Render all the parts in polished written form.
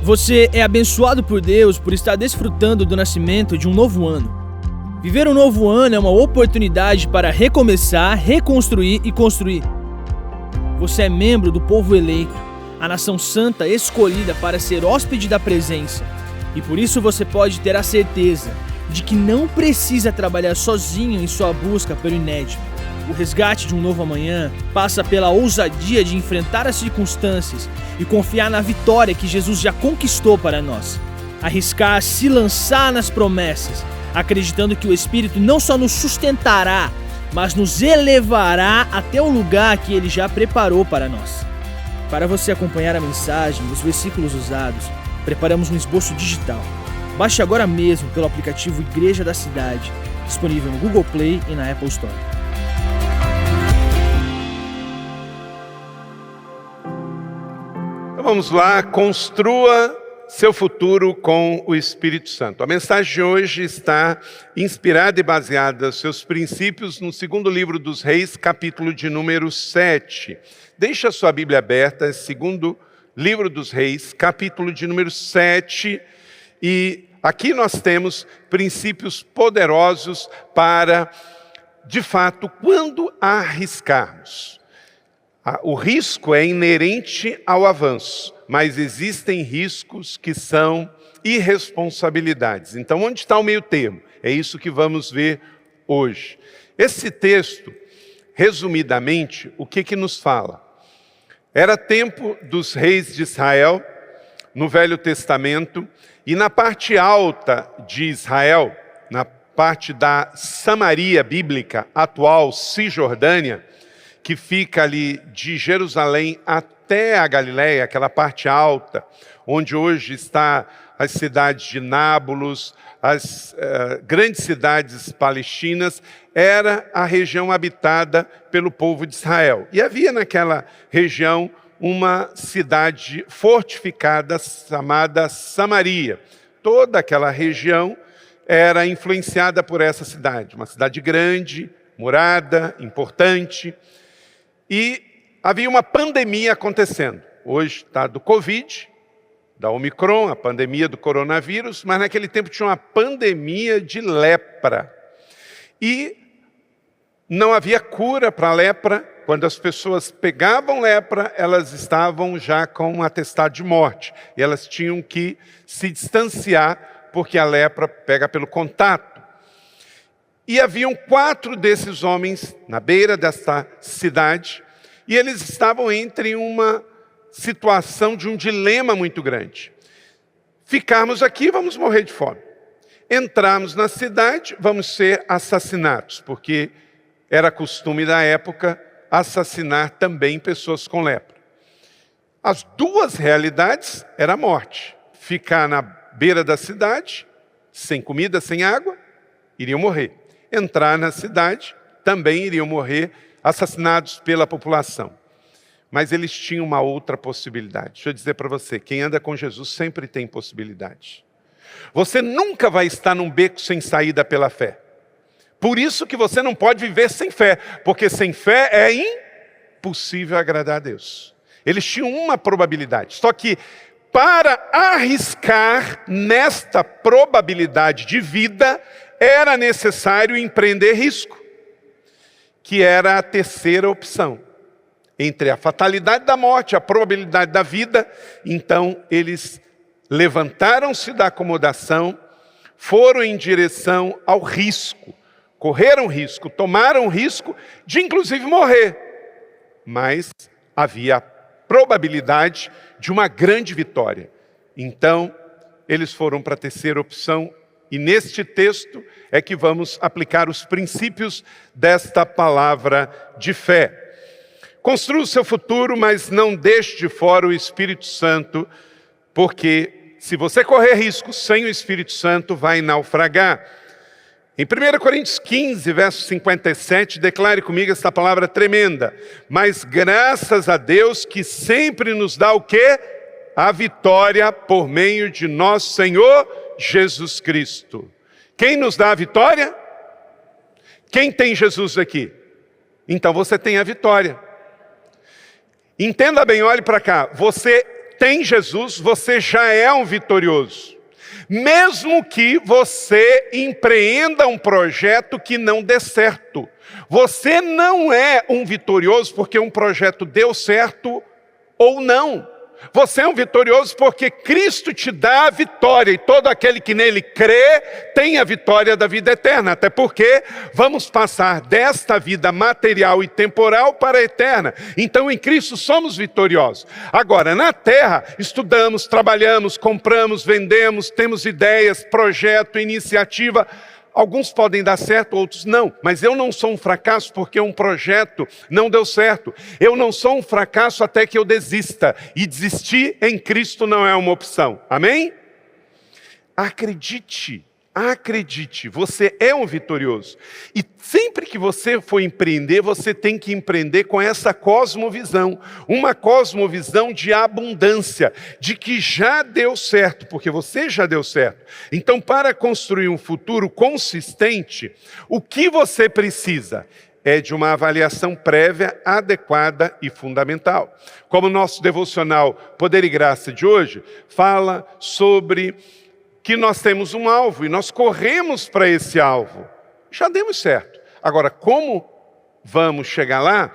Você é abençoado por Deus por estar desfrutando do nascimento de um novo ano. Viver um novo ano é uma oportunidade para recomeçar, reconstruir e construir. Você é membro do povo eleito, a nação santa escolhida para ser hóspede da presença. E por isso você pode ter a certeza de que não precisa trabalhar sozinho em sua busca pelo inédito. O resgate de um novo amanhã passa pela ousadia de enfrentar as circunstâncias e confiar na vitória que Jesus já conquistou para nós. Arriscar se lançar nas promessas, acreditando que o Espírito não só nos sustentará, mas nos elevará até o lugar que Ele já preparou para nós. Para você acompanhar a mensagem e os versículos usados, preparamos um esboço digital. Baixe agora mesmo pelo aplicativo Igreja da Cidade, disponível no Google Play e na Apple Store. Vamos lá, construa seu futuro com o Espírito Santo. A mensagem de hoje está inspirada e baseada nos seus princípios no segundo livro dos Reis, capítulo de número 7. Deixe a sua Bíblia aberta, segundo livro dos Reis, capítulo de número 7. E aqui nós temos princípios poderosos para, de fato, quando arriscarmos. O risco é inerente ao avanço, mas existem riscos que são irresponsabilidades. Então, onde está o meio termo? É isso que vamos ver hoje. Esse texto, resumidamente, o que nos fala? Era tempo dos reis de Israel, no Velho Testamento, e na parte alta de Israel, na parte da Samaria bíblica, atual Cisjordânia, que fica ali de Jerusalém até a Galileia, aquela parte alta, onde hoje está as cidades de Nábulos, as grandes cidades palestinas, era a região habitada pelo povo de Israel. E havia naquela região uma cidade fortificada chamada Samaria. Toda aquela região era influenciada por essa cidade, uma cidade grande, murada, importante. E havia uma pandemia acontecendo. Hoje está do Covid, da Omicron, a pandemia do coronavírus, mas naquele tempo tinha uma pandemia de lepra. E não havia cura para a lepra. Quando as pessoas pegavam lepra, elas estavam já com um atestado de morte. E elas tinham que se distanciar, porque a lepra pega pelo contato. E haviam 4 desses homens na beira desta cidade, e eles estavam entre uma situação de um dilema muito grande. Ficarmos aqui, vamos morrer de fome. Entrarmos na cidade, vamos ser assassinados, porque era costume da época assassinar também pessoas com lepra. As 2 realidades era a morte. Ficar na beira da cidade, sem comida, sem água, iriam morrer. Entrar na cidade, também iriam morrer assassinados pela população. Mas eles tinham uma outra possibilidade. Deixa eu dizer para você, quem anda com Jesus sempre tem possibilidade. Você nunca vai estar num beco sem saída pela fé. Por isso que você não pode viver sem fé, porque sem fé é impossível agradar a Deus. Eles tinham uma probabilidade, só que para arriscar nesta probabilidade de vida, era necessário empreender risco, que era a terceira opção. Entre a fatalidade da morte, a probabilidade da vida, então eles levantaram-se da acomodação, foram em direção ao risco, correram risco, tomaram risco de inclusive morrer. Mas havia a probabilidade de uma grande vitória. Então, eles foram para a terceira opção, e neste texto é que vamos aplicar os princípios desta palavra de fé. Construa o seu futuro, mas não deixe de fora o Espírito Santo, porque se você correr risco sem o Espírito Santo, vai naufragar. Em 1 Coríntios 15, verso 57, declare comigo esta palavra tremenda. Mas graças a Deus que sempre nos dá o quê? A vitória por meio de nosso Senhor Jesus Cristo. Quem nos dá a vitória? Quem tem Jesus aqui? Então você tem a vitória. Entenda bem, olhe para cá. Você tem Jesus, você já é um vitorioso. Mesmo que você empreenda um projeto que não dê certo. Você não é um vitorioso porque um projeto deu certo ou não. Você é um vitorioso porque Cristo te dá a vitória, e todo aquele que nele crê tem a vitória da vida eterna. Até porque vamos passar desta vida material e temporal para a eterna. Então em Cristo somos vitoriosos. Agora, na terra, estudamos, trabalhamos, compramos, vendemos, temos ideias, projeto, iniciativa. Alguns podem dar certo, outros não. Mas eu não sou um fracasso porque um projeto não deu certo. Eu não sou um fracasso até que eu desista. E desistir em Cristo não é uma opção. Amém? Acredite, você é um vitorioso. E sempre que você for empreender, você tem que empreender com essa cosmovisão. Uma cosmovisão de abundância, de que já deu certo, porque você já deu certo. Então, para construir um futuro consistente, o que você precisa é de uma avaliação prévia, adequada e fundamental. Como o nosso devocional Poder e Graça de hoje fala sobre que nós temos um alvo e nós corremos para esse alvo. Já demos certo. Agora, como vamos chegar lá?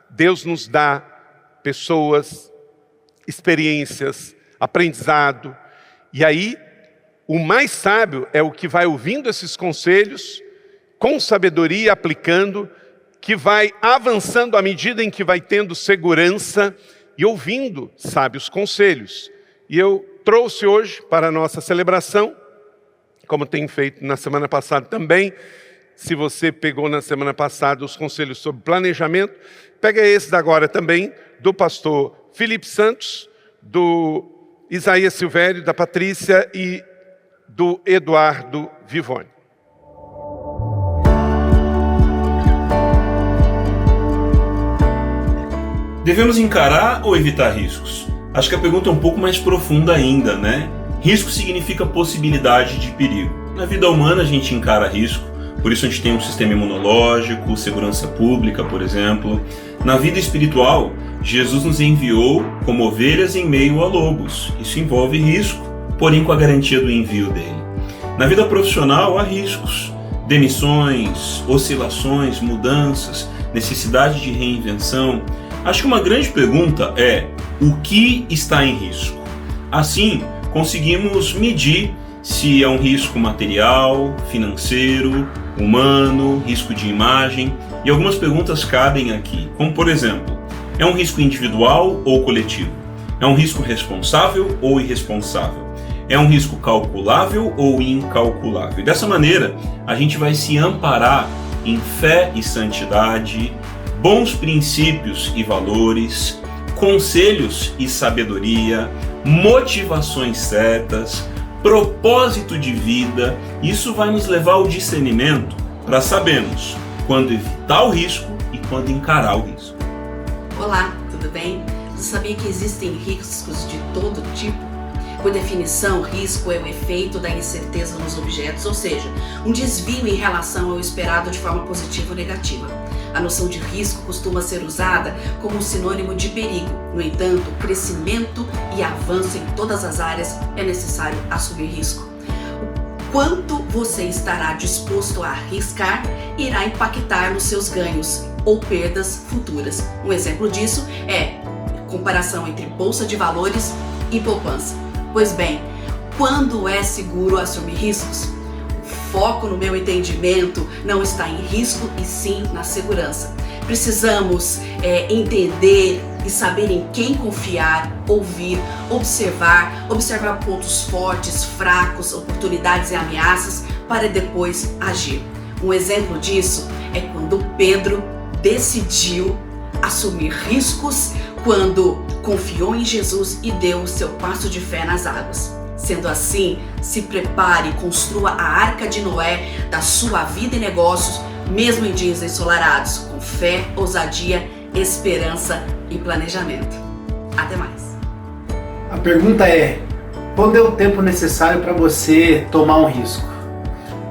Deus nos dá pessoas, experiências, aprendizado. E aí, o mais sábio é o que vai ouvindo esses conselhos, com sabedoria, aplicando, que vai avançando à medida em que vai tendo segurança e ouvindo sábios conselhos. E eu trouxe hoje para a nossa celebração, como tenho feito na semana passada também. Se você pegou na semana passada os conselhos sobre planejamento, pega esses agora também, do pastor Felipe Santos, do Isaías Silvério, da Patrícia e do Eduardo Vivone. Devemos encarar ou evitar riscos? Acho que a pergunta é um pouco mais profunda ainda, né? Risco significa possibilidade de perigo. Na vida humana a gente encara risco, por isso a gente tem um sistema imunológico, segurança pública, por exemplo. Na vida espiritual, Jesus nos enviou como ovelhas em meio a lobos. Isso envolve risco, porém com a garantia do envio dele. Na vida profissional há riscos, demissões, oscilações, mudanças, necessidade de reinvenção. Acho que uma grande pergunta é: o que está em risco? Assim, conseguimos medir se é um risco material, financeiro, humano, risco de imagem. E algumas perguntas cabem aqui, como por exemplo, é um risco individual ou coletivo? É um risco responsável ou irresponsável? É um risco calculável ou incalculável? E dessa maneira, a gente vai se amparar em fé e santidade, bons princípios e valores, conselhos e sabedoria, motivações certas, propósito de vida. Isso vai nos levar ao discernimento para sabermos quando evitar o risco e quando encarar o risco. Olá, tudo bem? Você sabia que existem riscos de todo tipo? Por definição, risco é o efeito da incerteza nos objetos, ou seja, um desvio em relação ao esperado de forma positiva ou negativa. A noção de risco costuma ser usada como um sinônimo de perigo. No entanto, crescimento e avanço em todas as áreas é necessário assumir risco. O quanto você estará disposto a arriscar irá impactar nos seus ganhos ou perdas futuras. Um exemplo disso é a comparação entre bolsa de valores e poupança. Pois bem, quando é seguro assumir riscos? Foco no meu entendimento não está em risco e sim na segurança. Precisamos entender e saber em quem confiar, ouvir, observar pontos fortes, fracos, oportunidades e ameaças para depois agir. Um exemplo disso é quando Pedro decidiu assumir riscos quando confiou em Jesus e deu o seu passo de fé nas águas. Sendo assim, se prepare e construa a arca de Noé da sua vida e negócios, mesmo em dias ensolarados, com fé, ousadia, esperança e planejamento. Até mais. A pergunta é: quando é o tempo necessário para você tomar um risco?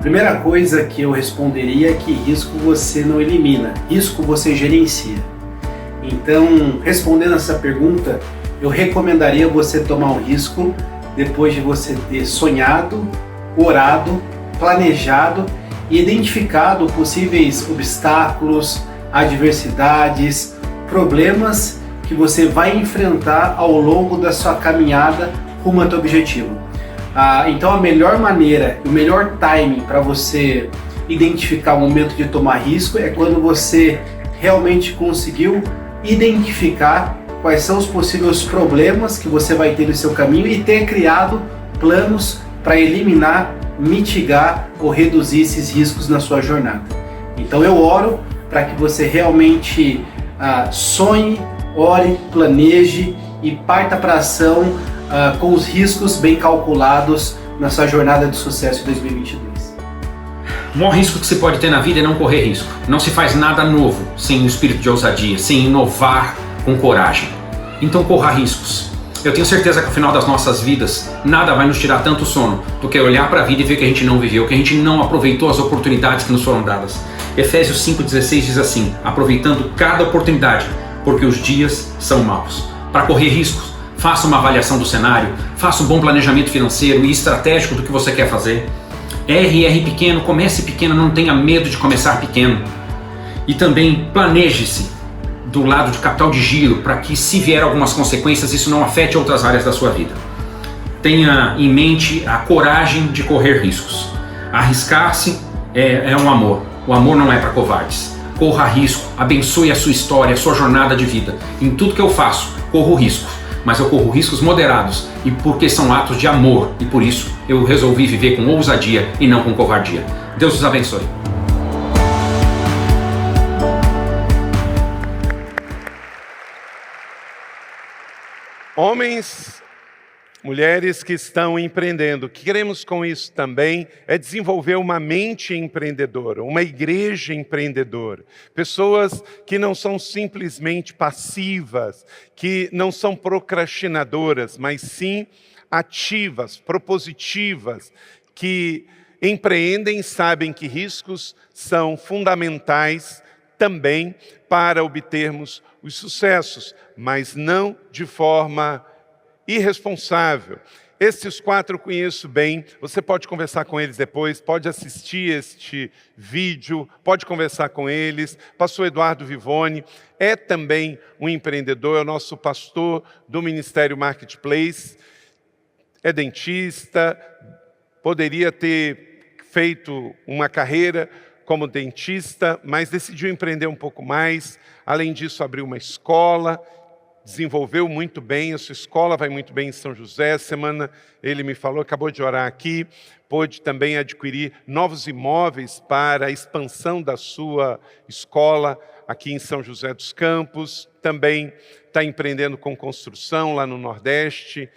Primeira coisa que eu responderia é que risco você não elimina, risco você gerencia. Então, respondendo essa pergunta, eu recomendaria você tomar um risco depois de você ter sonhado, orado, planejado e identificado possíveis obstáculos, adversidades, problemas que você vai enfrentar ao longo da sua caminhada rumo ao teu objetivo. Então a melhor maneira, o melhor timing para você identificar o momento de tomar risco é quando você realmente conseguiu identificar quais são os possíveis problemas que você vai ter no seu caminho e ter criado planos para eliminar, mitigar ou reduzir esses riscos na sua jornada. Então eu oro para que você realmente sonhe, ore, planeje e parta para a ação com os riscos bem calculados na sua jornada de sucesso em 2022. O maior risco que se pode ter na vida é não correr risco. Não se faz nada novo sem um espírito de ousadia, sem inovar com coragem. Então corra riscos. Eu tenho certeza que ao final das nossas vidas, nada vai nos tirar tanto sono do que olhar para a vida e ver que a gente não viveu, que a gente não aproveitou as oportunidades que nos foram dadas. Efésios 5,16 diz assim: aproveitando cada oportunidade, porque os dias são maus. Para correr riscos, faça uma avaliação do cenário, faça um bom planejamento financeiro e estratégico do que você quer fazer. R pequeno, comece pequeno, não tenha medo de começar pequeno. E também planeje-se do lado de capital de giro para que, se vier algumas consequências, isso não afete outras áreas da sua vida. Tenha em mente a coragem de correr riscos. Arriscar-se é um amor. O amor não é para covardes. Corra risco, abençoe a sua história, a sua jornada de vida. Em tudo que eu faço, corro riscos. Mas eu corro riscos moderados e porque são atos de amor, e por isso eu resolvi viver com ousadia e não com covardia. Deus os abençoe. Homens, mulheres que estão empreendendo, o que queremos com isso também é desenvolver uma mente empreendedora, uma igreja empreendedora. Pessoas que não são simplesmente passivas, que não são procrastinadoras, mas sim ativas, propositivas, que empreendem e sabem que riscos são fundamentais também para obtermos os sucessos, mas não de forma irresponsável. Esses 4 eu conheço bem, você pode conversar com eles depois, pode assistir este vídeo, pode conversar com eles. Pastor Eduardo Vivone é também um empreendedor, é o nosso pastor do Ministério Marketplace, é dentista, poderia ter feito uma carreira como dentista, mas decidiu empreender um pouco mais. Além disso, abriu uma escola, desenvolveu muito bem, a sua escola vai muito bem em São José. Essa semana ele me falou, acabou de orar aqui, pôde também adquirir novos imóveis para a expansão da sua escola aqui em São José dos Campos. Também está empreendendo com construção lá no Nordeste,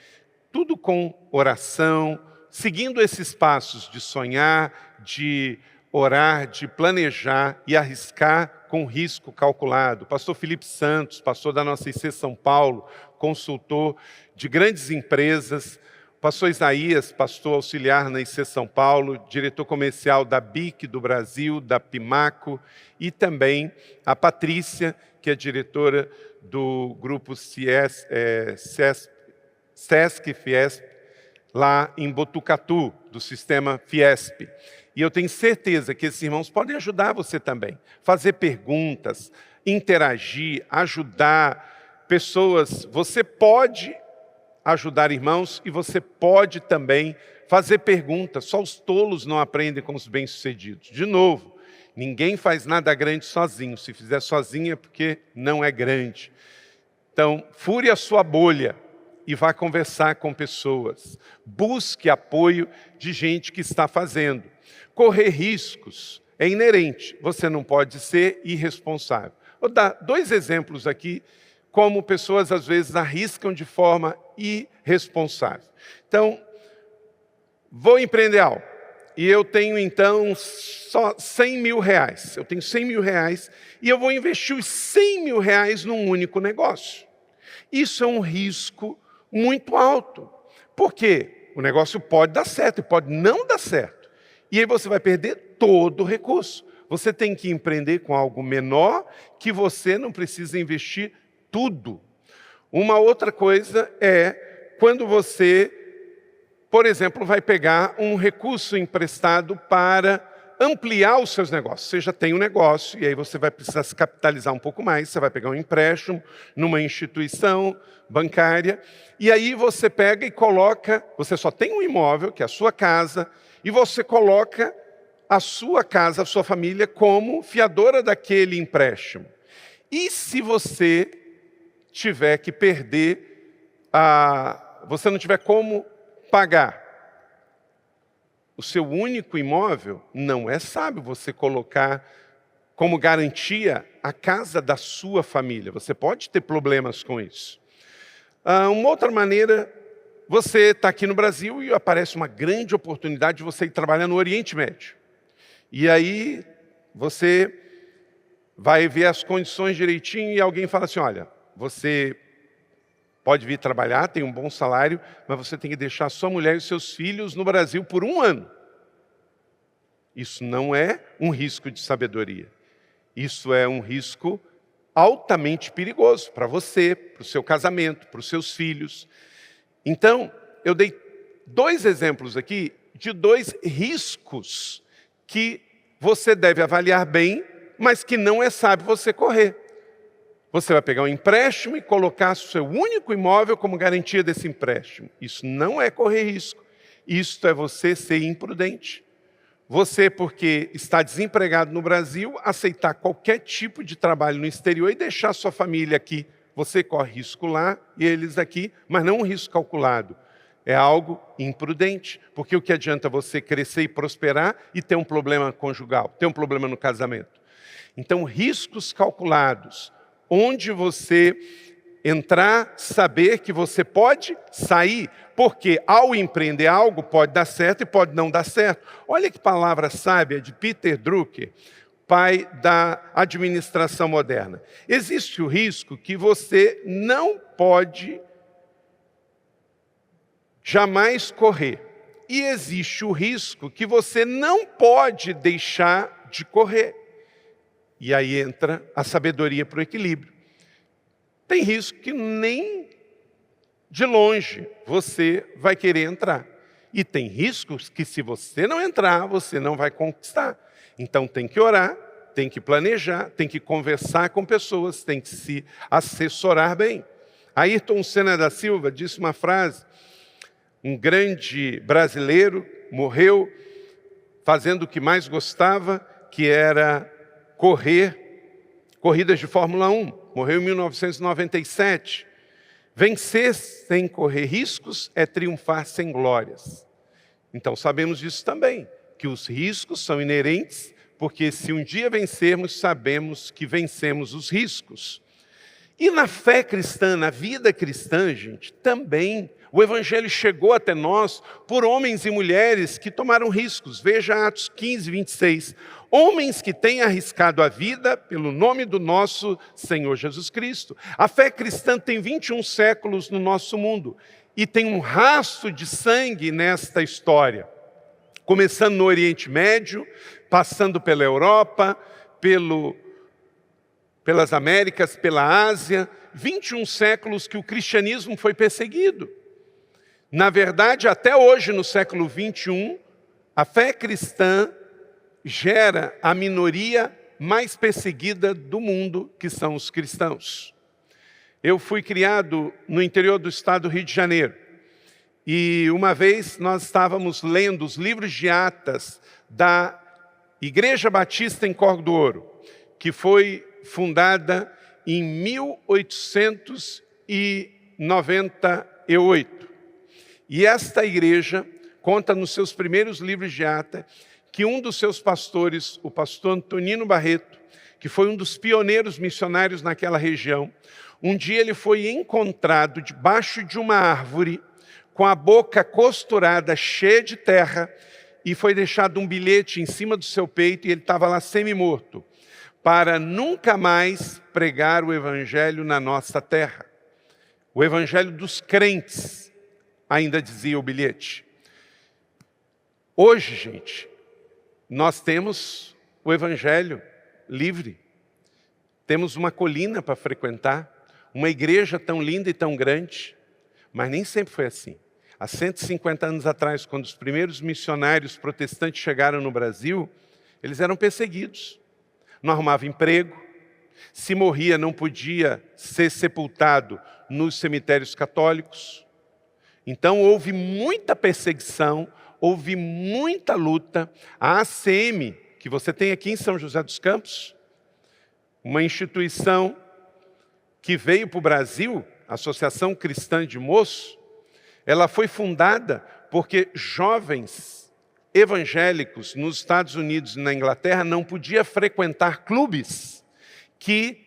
tudo com oração, seguindo esses passos de sonhar, de orar, de planejar e arriscar com risco calculado. Pastor Felipe Santos, pastor da nossa IC São Paulo, consultor de grandes empresas. Pastor Isaías, pastor auxiliar na IC São Paulo, diretor comercial da BIC do Brasil, da Pimaco, e também a Patrícia, que é diretora do grupo Sesc Fiesp, lá em Botucatu, do sistema Fiesp. E eu tenho certeza que esses irmãos podem ajudar você também. Fazer perguntas, interagir, ajudar pessoas. Você pode ajudar irmãos e você pode também fazer perguntas. Só os tolos não aprendem com os bem-sucedidos. De novo, ninguém faz nada grande sozinho. Se fizer sozinho é porque não é grande. Então, fure a sua bolha e vá conversar com pessoas. Busque apoio de gente que está fazendo. Correr riscos é inerente, você não pode ser irresponsável. Vou dar 2 exemplos aqui, como pessoas às vezes arriscam de forma irresponsável. Então, vou empreender algo, e eu tenho então só 100 mil reais. Eu tenho 100 mil reais e eu vou investir os 100 mil reais num único negócio. Isso é um risco muito alto. Por quê? O negócio pode dar certo e pode não dar certo. E aí você vai perder todo o recurso. Você tem que empreender com algo menor que você não precisa investir tudo. Uma outra coisa é quando você, por exemplo, vai pegar um recurso emprestado para ampliar os seus negócios. Você já tem um negócio e aí você vai precisar se capitalizar um pouco mais, você vai pegar um empréstimo numa instituição bancária e aí você pega e coloca, você só tem um imóvel, que é a sua casa, e você coloca a sua casa, a sua família como fiadora daquele empréstimo. E se você tiver que perder, você não tiver como pagar o seu único imóvel, não é sábio você colocar como garantia a casa da sua família. Você pode ter problemas com isso. Uma outra maneira, você está aqui no Brasil e aparece uma grande oportunidade de você ir trabalhar no Oriente Médio. E aí você vai ver as condições direitinho e alguém fala assim, olha, você pode vir trabalhar, tem um bom salário, mas você tem que deixar sua mulher e seus filhos no Brasil por 1 ano. Isso não é um risco de sabedoria. Isso é um risco altamente perigoso para você, para o seu casamento, para os seus filhos. Então, eu dei 2 exemplos aqui de 2 riscos que você deve avaliar bem, mas que não é sábio você correr. Você vai pegar um empréstimo e colocar seu único imóvel como garantia desse empréstimo. Isso não é correr risco. Isso é você ser imprudente. Você, porque está desempregado no Brasil, aceitar qualquer tipo de trabalho no exterior e deixar sua família aqui. Você corre risco lá e eles aqui, mas não um risco calculado. É algo imprudente, porque o que adianta você crescer e prosperar e ter um problema conjugal, ter um problema no casamento. Então, riscos calculados, onde você entrar, saber que você pode sair, porque ao empreender algo pode dar certo e pode não dar certo. Olha que palavra sábia de Peter Drucker, pai da administração moderna. Existe o risco que você não pode jamais correr. E existe o risco que você não pode deixar de correr. E aí entra a sabedoria para o equilíbrio. Tem risco que nem de longe você vai querer entrar. E tem riscos que se você não entrar, você não vai conquistar. Então tem que orar, tem que planejar, tem que conversar com pessoas, tem que se assessorar bem. Ayrton Senna da Silva disse uma frase, um grande brasileiro morreu fazendo o que mais gostava, que era corridas de Fórmula 1. Morreu em 1997. Vencer sem correr riscos é triunfar sem glórias. Então sabemos disso também, que os riscos são inerentes, porque se um dia vencermos, sabemos que vencemos os riscos. E na fé cristã, na vida cristã, gente, também o Evangelho chegou até nós por homens e mulheres que tomaram riscos. Veja Atos 15, 26. Homens que têm arriscado a vida pelo nome do nosso Senhor Jesus Cristo. A fé cristã tem 21 séculos no nosso mundo e tem um rastro de sangue nesta história. Começando no Oriente Médio, passando pela Europa, pelas Américas, pela Ásia. 21 séculos que o cristianismo foi perseguido. Na verdade, até hoje, no século 21, a fé cristã gera a minoria mais perseguida do mundo, que são os cristãos. Eu fui criado no interior do estado do Rio de Janeiro. E uma vez nós estávamos lendo os livros de Atas da Igreja Batista em Córrego do Ouro, que foi fundada em 1898. E esta igreja conta nos seus primeiros livros de Atas que um dos seus pastores, o pastor Antonino Barreto, que foi um dos pioneiros missionários naquela região, um dia ele foi encontrado debaixo de uma árvore, com a boca costurada, cheia de terra, e foi deixado um bilhete em cima do seu peito, e ele estava lá semi-morto, para nunca mais pregar o evangelho na nossa terra. O evangelho dos crentes, ainda dizia o bilhete. Hoje, gente, nós temos o evangelho livre. Temos uma colina para frequentar, uma igreja tão linda e tão grande, mas nem sempre foi assim. Há 150 anos atrás, quando os primeiros missionários protestantes chegaram no Brasil, eles eram perseguidos, não arrumavam emprego, se morria não podia ser sepultado nos cemitérios católicos. Então houve muita perseguição, houve muita luta. A ACM, que você tem aqui em São José dos Campos, uma instituição que veio para o Brasil, a Associação Cristã de Moços, ela foi fundada porque jovens evangélicos nos Estados Unidos e na Inglaterra não podiam frequentar clubes que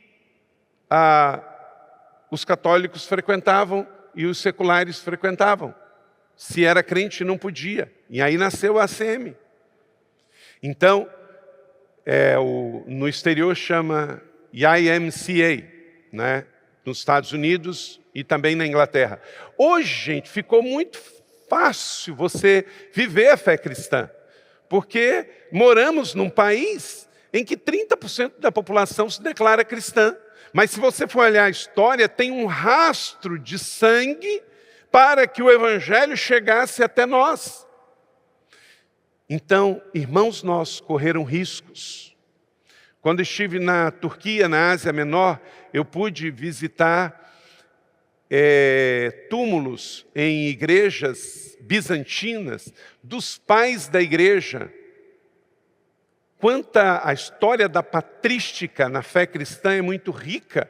os católicos frequentavam e os seculares frequentavam. Se era crente, não podia. E aí nasceu a ACM. Então, no exterior chama YMCA, né? Nos Estados Unidos e também na Inglaterra. Hoje, gente, ficou muito fácil você viver a fé cristã, porque moramos num país em que 30% da população se declara cristã. Mas se você for olhar a história, tem um rastro de sangue para que o evangelho chegasse até nós. Então, irmãos nossos correram riscos. Quando estive na Turquia, na Ásia Menor, eu pude visitar túmulos em igrejas bizantinas dos pais da igreja. Quanta a história da patrística na fé cristã é muito rica,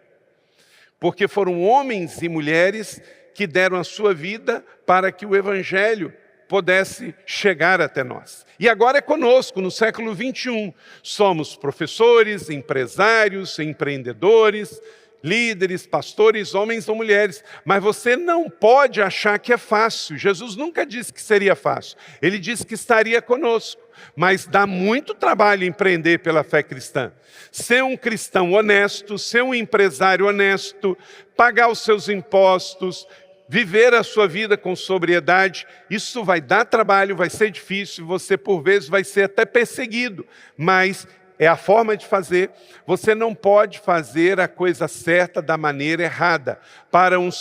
porque foram homens e mulheres que deram a sua vida para que o evangelho pudesse chegar até nós. E agora é conosco, no século 21. Somos professores, empresários, empreendedores, líderes, pastores, homens ou mulheres. Mas você não pode achar que é fácil. Jesus nunca disse que seria fácil. Ele disse que estaria conosco. Mas dá muito trabalho empreender pela fé cristã. Ser um cristão honesto, ser um empresário honesto, pagar os seus impostos, viver a sua vida com sobriedade, isso vai dar trabalho, vai ser difícil, você por vezes vai ser até perseguido, mas é a forma de fazer. Você não pode fazer a coisa certa da maneira errada. Para um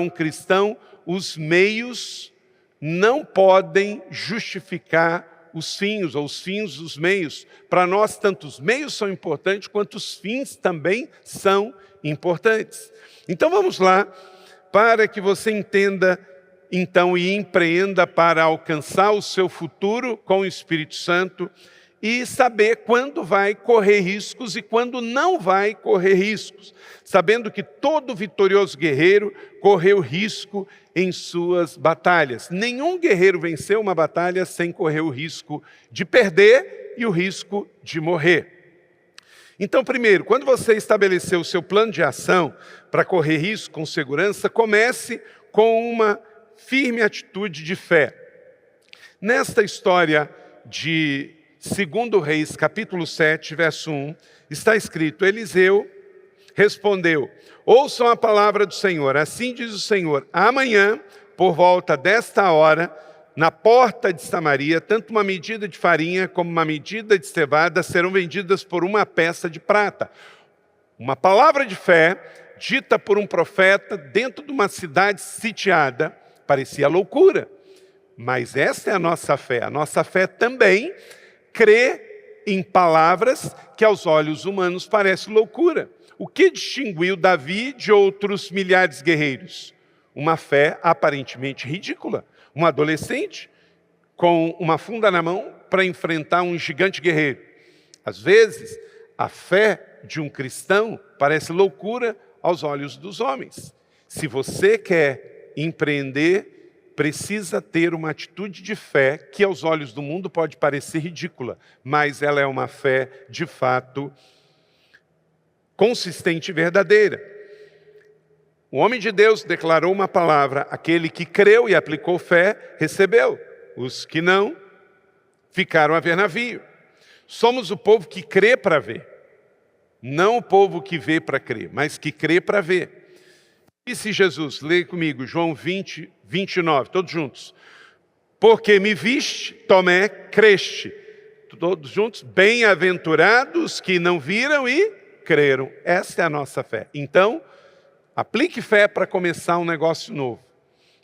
cristão, os meios não podem justificar os fins, ou os fins os meios. Para nós, tanto os meios são importantes, quanto os fins também são importantes. Então vamos lá, para que você entenda, então, e empreenda para alcançar o seu futuro com o Espírito Santo e saber quando vai correr riscos e quando não vai correr riscos, sabendo que todo vitorioso guerreiro correu risco em suas batalhas. Nenhum guerreiro venceu uma batalha sem correr o risco de perder e o risco de morrer. Então, primeiro, quando você estabeleceu o seu plano de ação para correr risco com segurança, comece com uma firme atitude de fé. Nesta história de 2 Reis, capítulo 7, verso 1, está escrito: Eliseu respondeu: ouçam a palavra do Senhor. Assim diz o Senhor: amanhã, por volta desta hora, na porta de Samaria, tanto uma medida de farinha como uma medida de cevada serão vendidas por uma peça de prata. Uma palavra de fé, dita por um profeta dentro de uma cidade sitiada, parecia loucura. Mas esta é a nossa fé. A nossa fé também crê em palavras que aos olhos humanos parecem loucura. O que distinguiu Davi de outros milhares de guerreiros? Uma fé aparentemente ridícula. Um adolescente com uma funda na mão para enfrentar um gigante guerreiro. Às vezes, a fé de um cristão parece loucura aos olhos dos homens. Se você quer empreender, precisa ter uma atitude de fé que aos olhos do mundo pode parecer ridícula, mas ela é uma fé de fato consistente e verdadeira. O homem de Deus declarou uma palavra: aquele que creu e aplicou fé, recebeu. Os que não, ficaram a ver navio. Somos o povo que crê para ver. Não o povo que vê para crer, mas que crê para ver. Disse Jesus, leia comigo, João 20, 29, todos juntos. Porque me viste, Tomé, creste. Todos juntos, bem-aventurados que não viram e creram. Essa é a nossa fé. Então, Aplique fé para começar um negócio novo.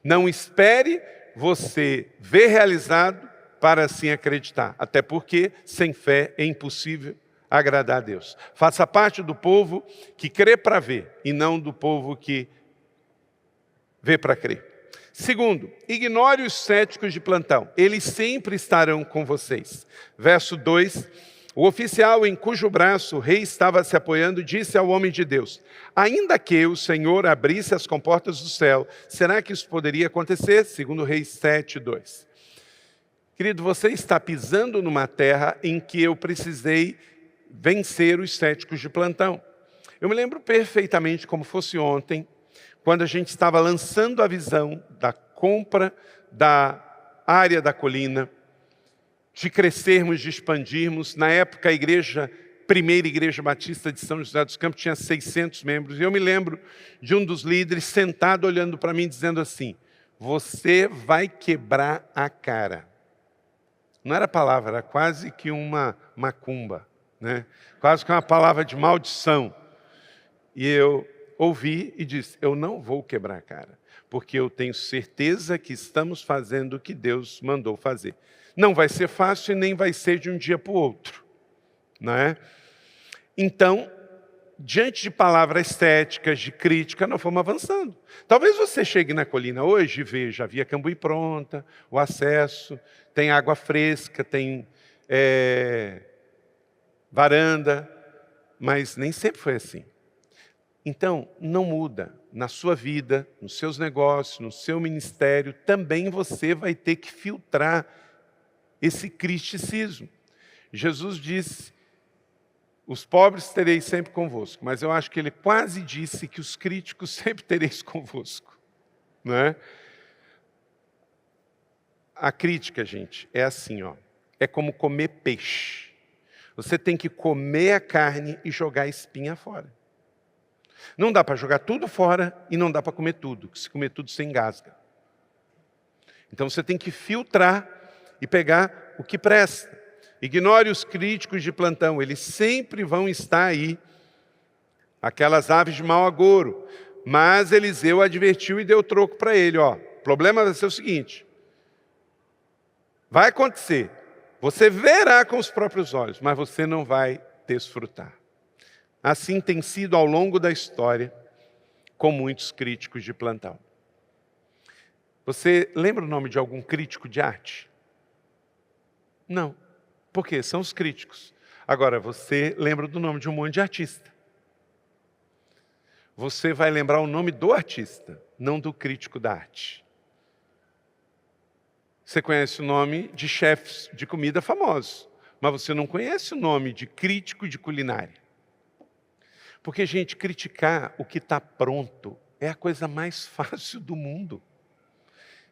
Não espere você ver realizado para assim acreditar. Até porque, sem fé, é impossível agradar a Deus. Faça parte do povo que crê para ver e não do povo que vê para crer. Segundo, ignore os céticos de plantão. Eles sempre estarão com vocês. Verso 2. O oficial em cujo braço o rei estava se apoiando disse ao homem de Deus: ainda que o Senhor abrisse as comportas do céu, será que isso poderia acontecer? Segundo Reis 7:2. Querido, você está pisando numa terra em que eu precisei vencer os céticos de plantão. Eu me lembro perfeitamente como fosse ontem, quando a gente estava lançando a visão da compra da área da colina, de crescermos, de expandirmos. Na época, primeira igreja batista de São José dos Campos tinha 600 membros. E eu me lembro de um dos líderes sentado olhando para mim dizendo assim: você vai quebrar a cara. Não era palavra, era quase que uma macumba, né? Quase que uma palavra de maldição. E eu ouvi e disse: eu não vou quebrar a cara, porque eu tenho certeza que estamos fazendo o que Deus mandou fazer. Não vai ser fácil e nem vai ser de um dia para o outro, não é? Então, diante de palavras estéticas, de crítica, nós fomos avançando. Talvez você chegue na colina hoje e veja a Via Cambuí pronta, o acesso, tem água fresca, tem varanda, mas nem sempre foi assim. Então, não muda. Na sua vida, nos seus negócios, no seu ministério, também você vai ter que filtrar esse cristicismo. Jesus disse: os pobres tereis sempre convosco, mas eu acho que ele quase disse que os críticos sempre tereis convosco, não é? A crítica, gente, é assim, ó, é como comer peixe. Você tem que comer a carne e jogar a espinha fora. Não dá para jogar tudo fora e não dá para comer tudo, porque se comer tudo você engasga. Então você tem que filtrar e pegar o que presta. Ignore os críticos de plantão, eles sempre vão estar aí, aquelas aves de mau agouro. Mas Eliseu advertiu e deu troco para ele, ó. O problema vai ser o seguinte: vai acontecer, você verá com os próprios olhos, mas você não vai desfrutar. Assim tem sido ao longo da história, com muitos críticos de plantão. Você lembra o nome de algum crítico de arte? Não. Por quê? São os críticos. Agora, você lembra do nome de um monte de artista. Você vai lembrar o nome do artista, não do crítico da arte. Você conhece o nome de chefes de comida famosos, mas você não conhece o nome de crítico de culinária. Porque, gente, criticar o que está pronto é a coisa mais fácil do mundo.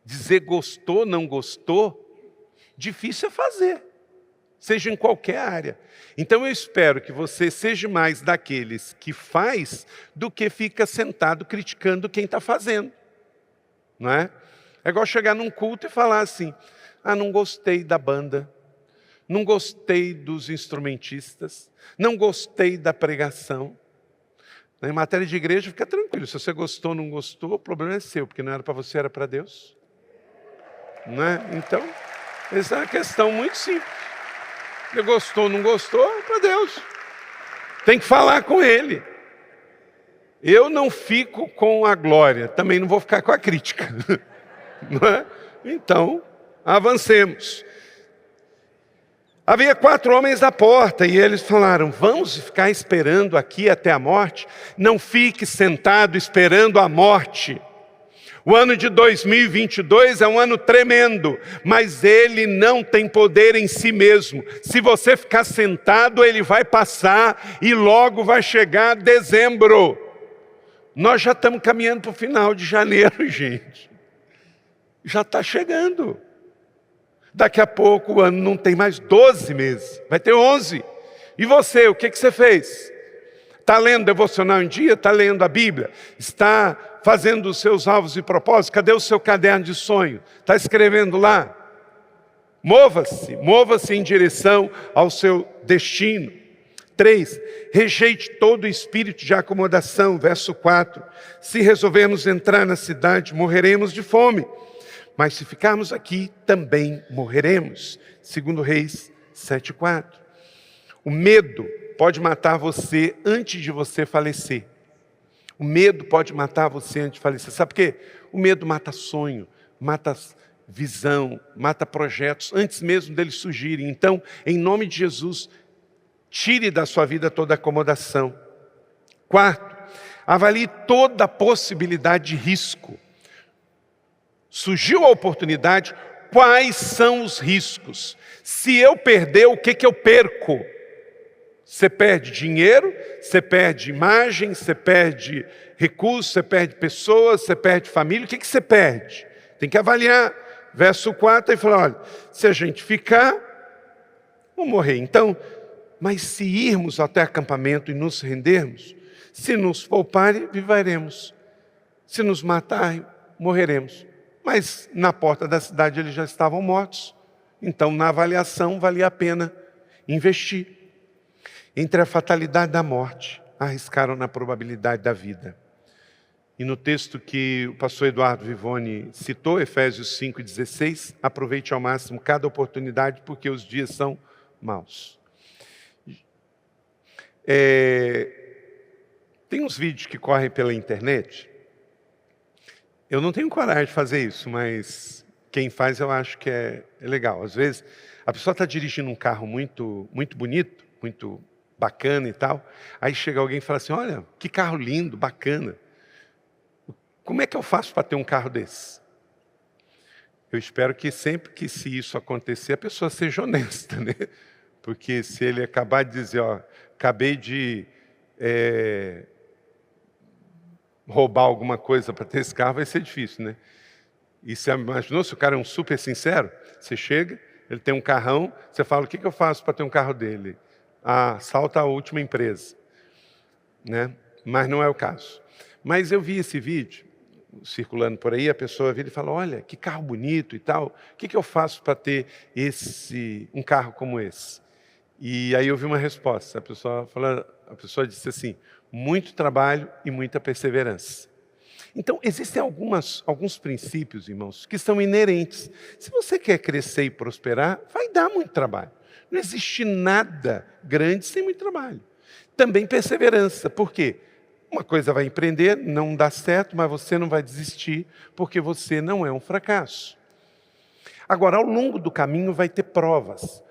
Dizer gostou, não gostou, difícil é fazer, seja em qualquer área. Então eu espero que você seja mais daqueles que faz do que fica sentado criticando quem está fazendo. Não é? É igual chegar num culto e falar assim: ah, não gostei da banda, não gostei dos instrumentistas, não gostei da pregação. Em matéria de igreja, fica tranquilo. Se você gostou ou não gostou, o problema é seu, porque não era para você, era para Deus. Não é? Então, essa é uma questão muito simples. Se gostou ou não gostou, é para Deus. Tem que falar com Ele. Eu não fico com a glória, também não vou ficar com a crítica. Não é? Então, avancemos. Havia 4 homens à porta e eles falaram: vamos ficar esperando aqui até a morte? Não fique sentado esperando a morte. O ano de 2022 é um ano tremendo, mas ele não tem poder em si mesmo. Se você ficar sentado, ele vai passar e logo vai chegar dezembro. Nós já estamos caminhando para o final de janeiro, gente. Já está chegando. Daqui a pouco o ano não tem mais 12 meses, vai ter 11. E você, o que você fez? Está lendo devocional em dia? Está lendo a Bíblia? Está fazendo os seus alvos e propósitos? Cadê o seu caderno de sonho? Está escrevendo lá? Mova-se em direção ao seu destino. 3, rejeite todo espírito de acomodação. Verso 4, se resolvermos entrar na cidade, morreremos de fome. Mas se ficarmos aqui, também morreremos. 2 Reis 7:4. O medo pode matar você antes de você falecer. O medo pode matar você antes de falecer. Sabe por quê? O medo mata sonho, mata visão, mata projetos, antes mesmo deles surgirem. Então, em nome de Jesus, tire da sua vida toda acomodação. 4, avalie toda a possibilidade de risco. Surgiu a oportunidade, quais são os riscos? Se eu perder, o que eu perco? Você perde dinheiro, você perde imagem, você perde recursos, você perde pessoas, você perde família. O que você perde? Tem que avaliar. Verso 4, ele fala, olha, se a gente ficar, vamos morrer. Então, mas se irmos até acampamento e nos rendermos, se nos pouparem, viveremos. Se nos matarem, morreremos. Mas na porta da cidade eles já estavam mortos. Então, na avaliação, valia a pena investir. Entre a fatalidade da morte, arriscaram na probabilidade da vida. E no texto que o pastor Eduardo Vivone citou, Efésios 5:16, aproveite ao máximo cada oportunidade, porque os dias são maus. Tem uns vídeos que correm pela internet. Eu não tenho coragem de fazer isso, mas quem faz eu acho que é legal. Às vezes, a pessoa está dirigindo um carro muito, muito bonito, muito bacana e tal. Aí chega alguém e fala assim, olha, que carro lindo, bacana. Como é que eu faço para ter um carro desse? Eu espero que sempre que se isso acontecer, a pessoa seja honesta, né? Porque se ele acabar de dizer, ó, acabei de roubar alguma coisa para ter esse carro, vai ser difícil, né? E você imaginou se o cara é um super sincero? Você chega, ele tem um carrão, você fala, o que eu faço para ter um carro dele? Salta a última empresa, né? Mas não é o caso. Mas eu vi esse vídeo circulando por aí, a pessoa vira e fala, olha, que carro bonito e tal, o que eu faço para ter um carro como esse? E aí eu vi uma resposta, a pessoa disse assim, muito trabalho e muita perseverança. Então, existem alguns princípios, irmãos, que são inerentes. Se você quer crescer e prosperar, vai dar muito trabalho. Não existe nada grande sem muito trabalho. Também perseverança. Por quê? Uma coisa vai empreender, não dá certo, mas você não vai desistir, porque você não é um fracasso. Agora, ao longo do caminho vai ter provas.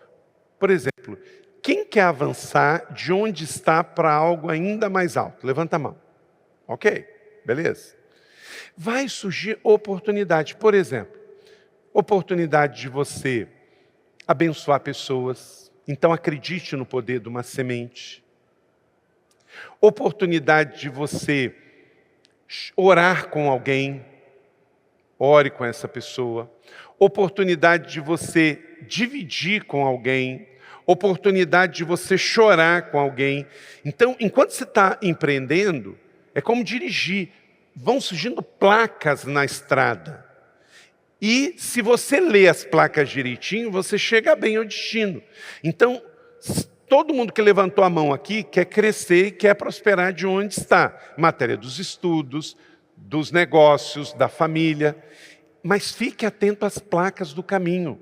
Por exemplo, quem quer avançar de onde está para algo ainda mais alto? Levanta a mão. Ok, beleza. Vai surgir oportunidade. Por exemplo, oportunidade de você abençoar pessoas. Então acredite no poder de uma semente. Oportunidade de você orar com alguém. Ore com essa pessoa. Oportunidade de você dividir com alguém. Oportunidade de você chorar com alguém. Então, enquanto você está empreendendo, é como dirigir. Vão surgindo placas na estrada. E se você lê as placas direitinho, você chega bem ao destino. Então, todo mundo que levantou a mão aqui quer crescer e quer prosperar de onde está. Em matéria dos estudos, dos negócios, da família. Mas fique atento às placas do caminho.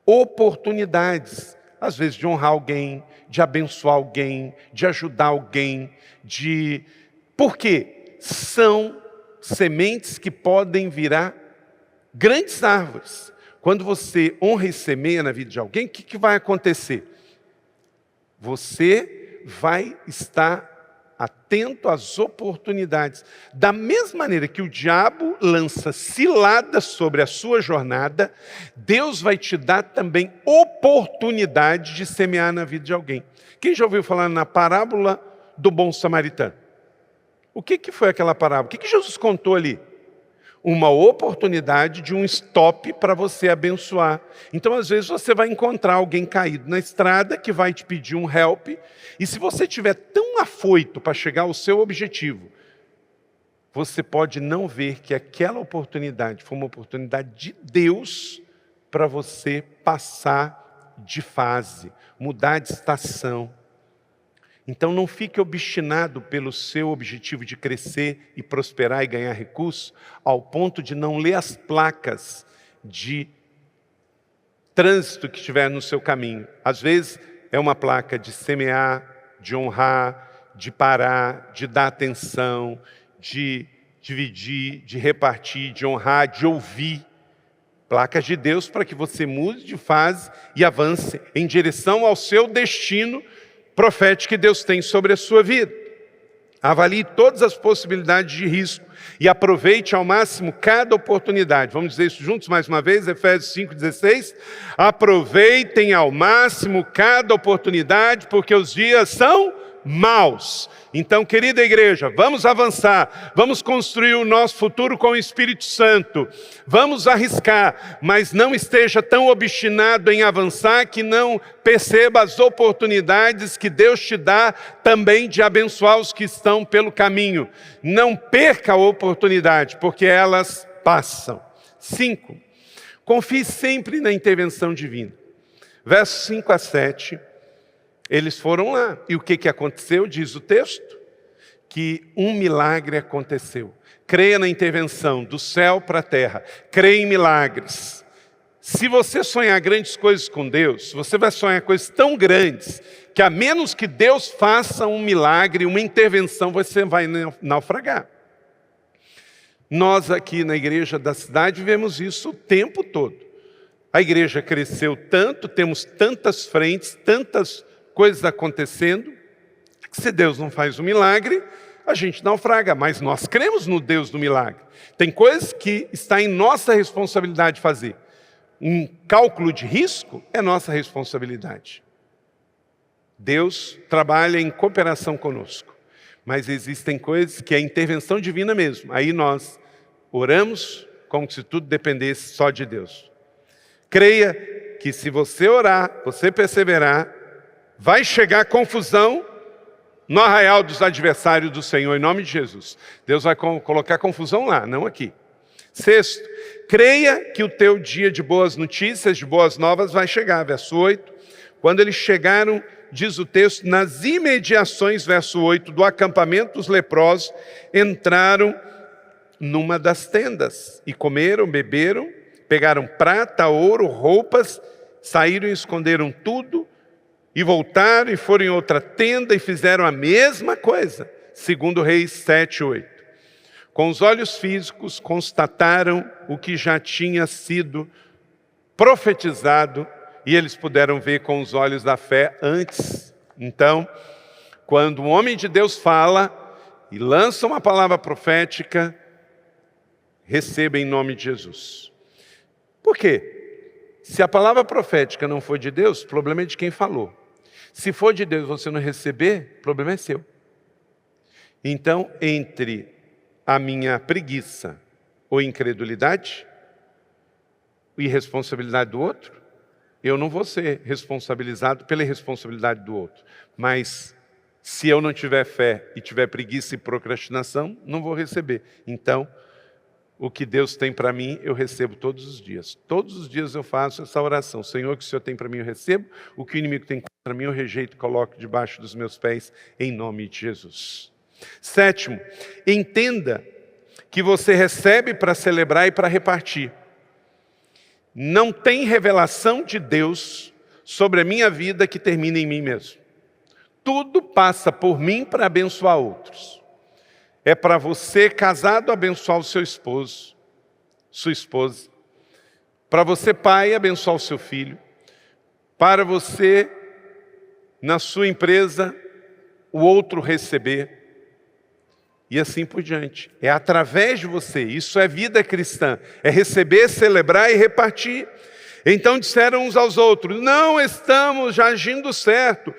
Oportunidades. Às vezes de honrar alguém, de abençoar alguém, de ajudar alguém, Por quê? São sementes que podem virar grandes árvores. Quando você honra e semeia na vida de alguém, o que vai acontecer? Você vai estar atento às oportunidades. Da mesma maneira que o diabo lança ciladas sobre a sua jornada, Deus vai te dar também oportunidade de semear na vida de alguém. Quem já ouviu falar na parábola do bom samaritano? O que foi aquela parábola? O que Jesus contou ali? Uma oportunidade de um stop para você abençoar. Então, às vezes, você vai encontrar alguém caído na estrada que vai te pedir um help. E se você estiver tão afoito para chegar ao seu objetivo, você pode não ver que aquela oportunidade foi uma oportunidade de Deus para você passar de fase, mudar de estação. Então não fique obstinado pelo seu objetivo de crescer e prosperar e ganhar recursos, ao ponto de não ler as placas de trânsito que estiver no seu caminho. Às vezes é uma placa de semear, de honrar, de parar, de dar atenção, de dividir, de repartir, de honrar, de ouvir. Placas de Deus para que você mude de fase e avance em direção ao seu destino profético que Deus tem sobre a sua vida. Avalie todas as possibilidades de risco e aproveite ao máximo cada oportunidade. Vamos dizer isso juntos mais uma vez, Efésios 5,16. Aproveitem ao máximo cada oportunidade, porque os dias são maus. Então, querida igreja, vamos avançar, vamos construir o nosso futuro com o Espírito Santo, vamos arriscar, mas não esteja tão obstinado em avançar que não perceba as oportunidades que Deus te dá também de abençoar os que estão pelo caminho. Não perca a oportunidade, porque elas passam. 5. Confie sempre na intervenção divina. Versos 5 a 7. Eles foram lá. E o que aconteceu? Diz o texto que um milagre aconteceu. Creia na intervenção do céu para a terra. Creia em milagres. Se você sonhar grandes coisas com Deus, você vai sonhar coisas tão grandes que a menos que Deus faça um milagre, uma intervenção, você vai naufragar. Nós aqui na igreja da cidade vivemos isso o tempo todo. A igreja cresceu tanto, temos tantas frentes, tantas coisas acontecendo, que se Deus não faz um milagre, a gente naufraga, mas nós cremos no Deus do milagre. Tem coisas que está em nossa responsabilidade fazer. Um cálculo de risco é nossa responsabilidade. Deus trabalha em cooperação conosco, mas existem coisas que é intervenção divina mesmo. Aí nós oramos como se tudo dependesse só de Deus. Creia que se você orar, você perseverar, vai chegar confusão no arraial dos adversários do Senhor, em nome de Jesus. Deus vai colocar confusão lá, não aqui. 6, creia que o teu dia de boas notícias, de boas novas vai chegar. Verso 8, quando eles chegaram, diz o texto, nas imediações, verso 8, do acampamento dos leprosos, entraram numa das tendas e comeram, beberam, pegaram prata, ouro, roupas, saíram e esconderam tudo, e voltaram e foram em outra tenda e fizeram a mesma coisa. Segundo Reis 7, 8. Com os olhos físicos constataram o que já tinha sido profetizado e eles puderam ver com os olhos da fé antes. Então, quando um homem de Deus fala e lança uma palavra profética, receba em nome de Jesus. Por quê? Se a palavra profética não for de Deus, o problema é de quem falou. Se for de Deus e você não receber, o problema é seu. Então, entre a minha preguiça ou incredulidade e irresponsabilidade do outro, eu não vou ser responsabilizado pela irresponsabilidade do outro. Mas, se eu não tiver fé e tiver preguiça e procrastinação, não vou receber. Então, o que Deus tem para mim, eu recebo todos os dias. Todos os dias eu faço essa oração. Senhor, o que o Senhor tem para mim, eu recebo. O que o inimigo tem contra mim, eu rejeito e coloco debaixo dos meus pés, em nome de Jesus. 7, entenda que você recebe para celebrar e para repartir. Não tem revelação de Deus sobre a minha vida que termine em mim mesmo. Tudo passa por mim para abençoar outros. É para você, casado, abençoar o seu esposo, sua esposa. Para você, pai, abençoar o seu filho. Para você, na sua empresa, o outro receber. E assim por diante. É através de você. Isso é vida cristã. É receber, celebrar e repartir. Então disseram uns aos outros, não estamos já agindo certo.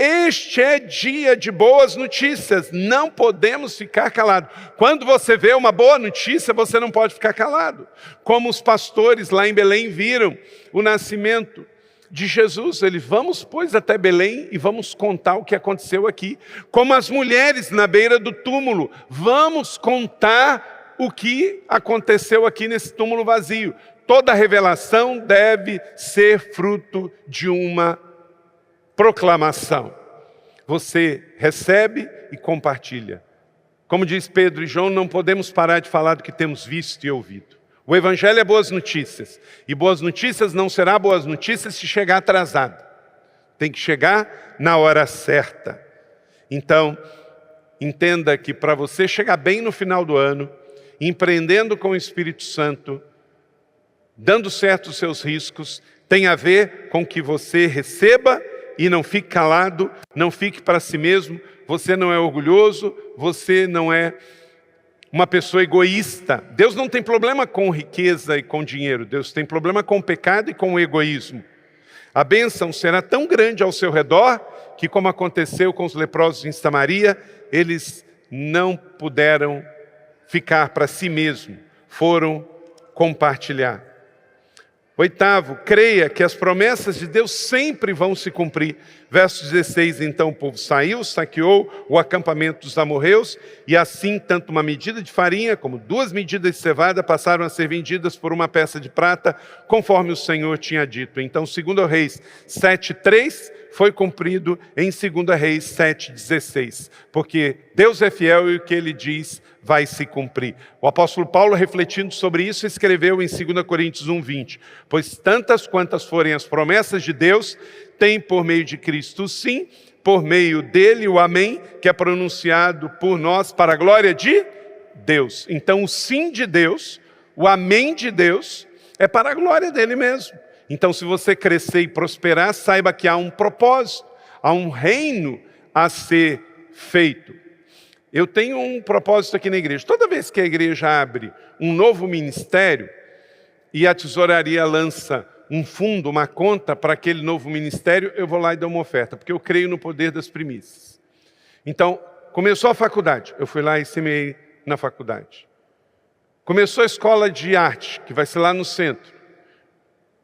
Este é dia de boas notícias, não podemos ficar calados. Quando você vê uma boa notícia, você não pode ficar calado. Como os pastores lá em Belém viram o nascimento de Jesus. Eles, vamos, pois, até Belém e vamos contar o que aconteceu aqui. Como as mulheres na beira do túmulo, vamos contar o que aconteceu aqui nesse túmulo vazio. Toda revelação deve ser fruto de uma proclamação. você recebe e compartilha. Como diz Pedro e João, não podemos parar de falar do que temos visto e ouvido. O Evangelho é boas notícias. E boas notícias não será boas notícias se chegar atrasado. Tem que chegar na hora certa. Então, entenda que para você chegar bem no final do ano, empreendendo com o Espírito Santo, dando certo os seus riscos, tem a ver com que você receba e não fique calado, não fique para si mesmo. Você não é orgulhoso, você não é uma pessoa egoísta. Deus não tem problema com riqueza e com dinheiro. Deus tem problema com o pecado e com o egoísmo. A bênção será tão grande ao seu redor que, como aconteceu com os leprosos em Samaria, eles não puderam ficar para si mesmos, foram compartilhar. Oitavo, creia que as promessas de Deus sempre vão se cumprir. Verso 16, então o povo saiu, saqueou o acampamento dos amorreus, e assim tanto uma medida de farinha como 2 medidas de cevada passaram a ser vendidas por uma peça de prata, conforme o Senhor tinha dito. Então 2 Reis 7:3 foi cumprido em 2 Reis 7:16, porque Deus é fiel e o que Ele diz vai se cumprir. O apóstolo Paulo, refletindo sobre isso, escreveu em 2 Coríntios 1:20, pois tantas quantas forem as promessas de Deus, tem por meio de Cristo o sim, por meio dele o amém, que é pronunciado por nós para a glória de Deus. Então o sim de Deus, o amém de Deus, é para a glória dele mesmo. Então se você crescer e prosperar, saiba que há um propósito, há um reino a ser feito. Eu tenho um propósito aqui na igreja. Toda vez que a igreja abre um novo ministério e a tesouraria lança um fundo, uma conta para aquele novo ministério, eu vou lá e dou uma oferta, porque eu creio no poder das primícias. Então, começou a faculdade, eu fui lá e semeei na faculdade. Começou a escola de arte, que vai ser lá no centro.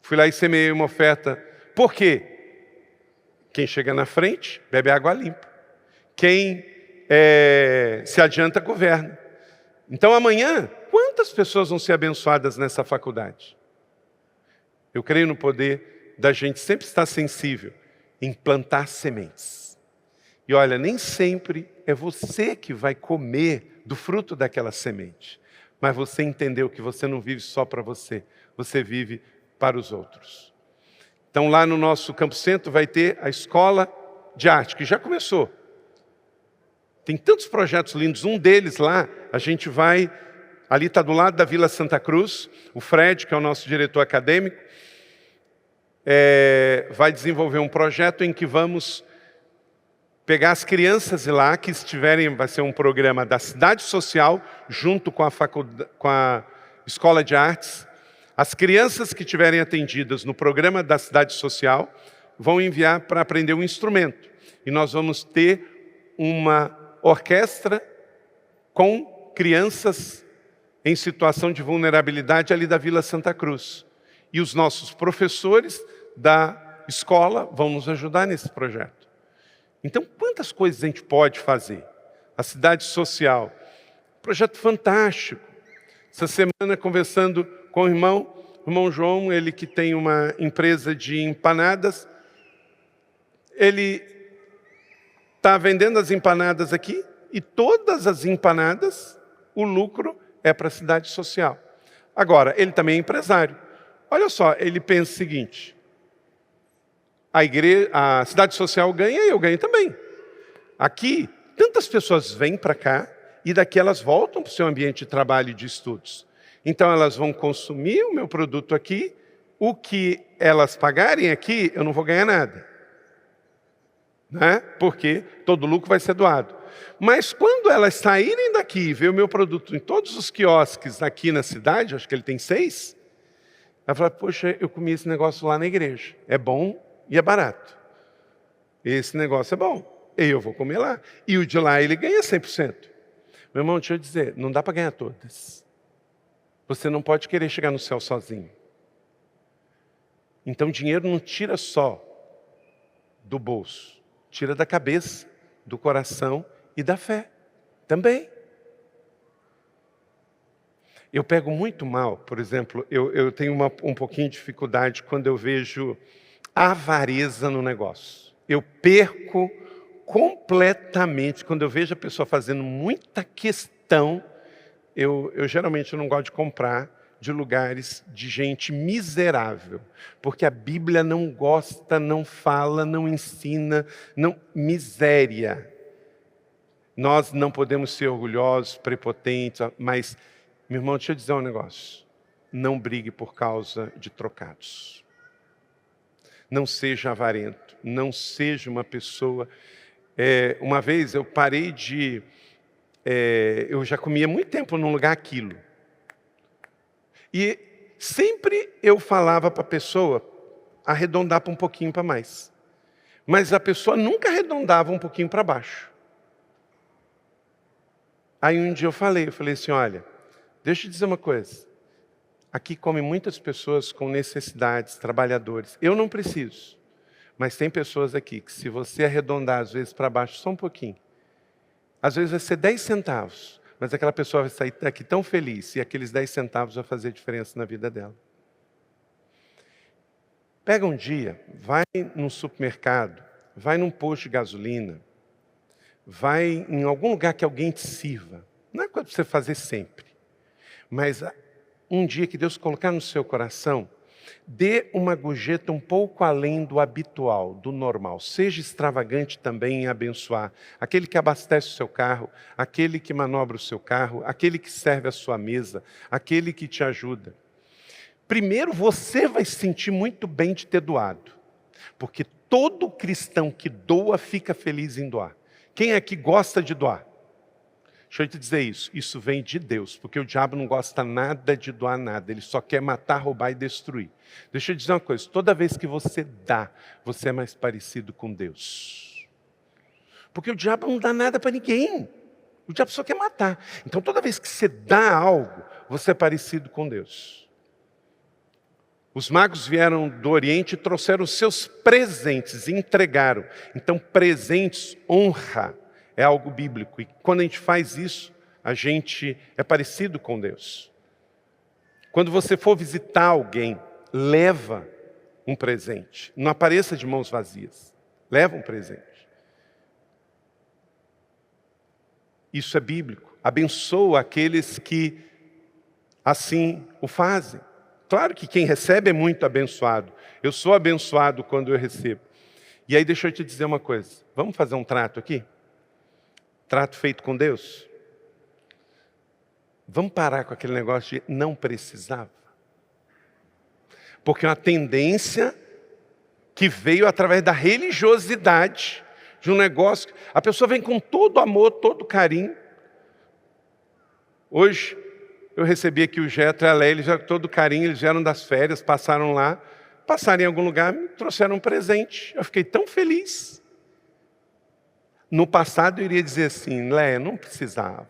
Fui lá e semeei uma oferta. Por quê? Quem chega na frente, bebe água limpa. Quem se adianta, governa. Então amanhã, quantas pessoas vão ser abençoadas nessa faculdade? Eu creio no poder da gente sempre estar sensível em plantar sementes. E olha, nem sempre é você que vai comer do fruto daquela semente. Mas você entendeu que você não vive só para você, você vive para os outros. Então lá no nosso Campo Centro vai ter a escola de arte, que já começou. Tem tantos projetos lindos, um deles lá, a gente vai, ali está do lado da Vila Santa Cruz, o Fred, que é o nosso diretor acadêmico, vai desenvolver um projeto em que vamos pegar as crianças lá, que estiverem, vai ser um programa da Cidade Social, junto com a Escola de Artes. As crianças que estiverem atendidas no programa da Cidade Social vão enviar para aprender um instrumento. E nós vamos ter uma orquestra com crianças em situação de vulnerabilidade ali da Vila Santa Cruz. E os nossos professores da escola vão nos ajudar nesse projeto. Então, quantas coisas a gente pode fazer? A Cidade Social, projeto fantástico. Essa semana, conversando com o irmão João, ele que tem uma empresa de empanadas, ele está vendendo as empanadas aqui e todas as empanadas, o lucro é para a Cidade Social. Agora, ele também é empresário. Olha só, ele pensa o seguinte, a Cidade Social ganha e eu ganho também. Aqui, tantas pessoas vêm para cá e daqui elas voltam para o seu ambiente de trabalho e de estudos. Então elas vão consumir o meu produto aqui, o que elas pagarem aqui, eu não vou ganhar nada. Né? Porque todo lucro vai ser doado. Mas quando elas saírem daqui e ver o meu produto em todos os quiosques aqui na cidade, acho que ele tem 6, ela fala, poxa, eu comi esse negócio lá na igreja. É bom e é barato. Esse negócio é bom. E eu vou comer lá. E o de lá ele ganha 100%. Meu irmão, deixa eu dizer, não dá para ganhar todas. Você não pode querer chegar no céu sozinho. Então dinheiro não tira só do bolso. Tira da cabeça, do coração e da fé também. Eu pego muito mal, por exemplo, eu tenho um pouquinho de dificuldade quando eu vejo avareza no negócio. Eu perco completamente, quando eu vejo a pessoa fazendo muita questão, eu geralmente não gosto de comprar de lugares de gente miserável, porque a Bíblia não gosta, não fala, não ensina, miséria. Nós não podemos ser orgulhosos, prepotentes, mas, meu irmão, deixa eu dizer um negócio. Não brigue por causa de trocados. Não seja avarento, não seja uma pessoa... uma vez eu parei de... eu já comia muito tempo num lugar aquilo. E sempre eu falava para a pessoa arredondar para um pouquinho para mais. Mas a pessoa nunca arredondava um pouquinho para baixo. Aí um dia eu falei assim, olha, deixa eu te dizer uma coisa. Aqui come muitas pessoas com necessidades, trabalhadores. Eu não preciso. Mas tem pessoas aqui que se você arredondar às vezes para baixo só um pouquinho, às vezes vai ser 10 centavos. Mas aquela pessoa vai sair daqui tão feliz e aqueles 10 centavos vão fazer diferença na vida dela. Pega um dia, vai num supermercado, vai num posto de gasolina, vai em algum lugar que alguém te sirva. Não é coisa para você fazer sempre. Mas um dia que Deus colocar no seu coração, dê uma gorjeta um pouco além do habitual, do normal. Seja extravagante também em abençoar. Aquele que abastece o seu carro, aquele que manobra o seu carro, aquele que serve a sua mesa, aquele que te ajuda. Primeiro, você vai se sentir muito bem de ter doado. Porque todo cristão que doa fica feliz em doar. Quem aqui gosta de doar? Deixa eu te dizer isso vem de Deus, porque o diabo não gosta nada de doar nada, ele só quer matar, roubar e destruir. Deixa eu dizer uma coisa, toda vez que você dá, você é mais parecido com Deus. Porque o diabo não dá nada para ninguém, o diabo só quer matar. Então toda vez que você dá algo, você é parecido com Deus. Os magos vieram do Oriente e trouxeram os seus presentes e entregaram. Então presentes, honra, é algo bíblico. E quando a gente faz isso, a gente é parecido com Deus. Quando você for visitar alguém, leva um presente. Não apareça de mãos vazias. Leva um presente. Isso é bíblico. Abençoa aqueles que assim o fazem. Claro que quem recebe é muito abençoado. Eu sou abençoado quando eu recebo. E aí deixa eu te dizer uma coisa. Vamos fazer um trato aqui? Trato feito com Deus? Vamos parar com aquele negócio de não precisava. Porque é uma tendência que veio através da religiosidade, de um negócio. A pessoa vem com todo amor, todo carinho. Hoje, eu recebi aqui o Getro e a Leia, eles vieram com todo carinho, eles vieram das férias, passaram lá, passaram em algum lugar, me trouxeram um presente. Eu fiquei tão feliz. No passado eu iria dizer assim, Léia, não precisava.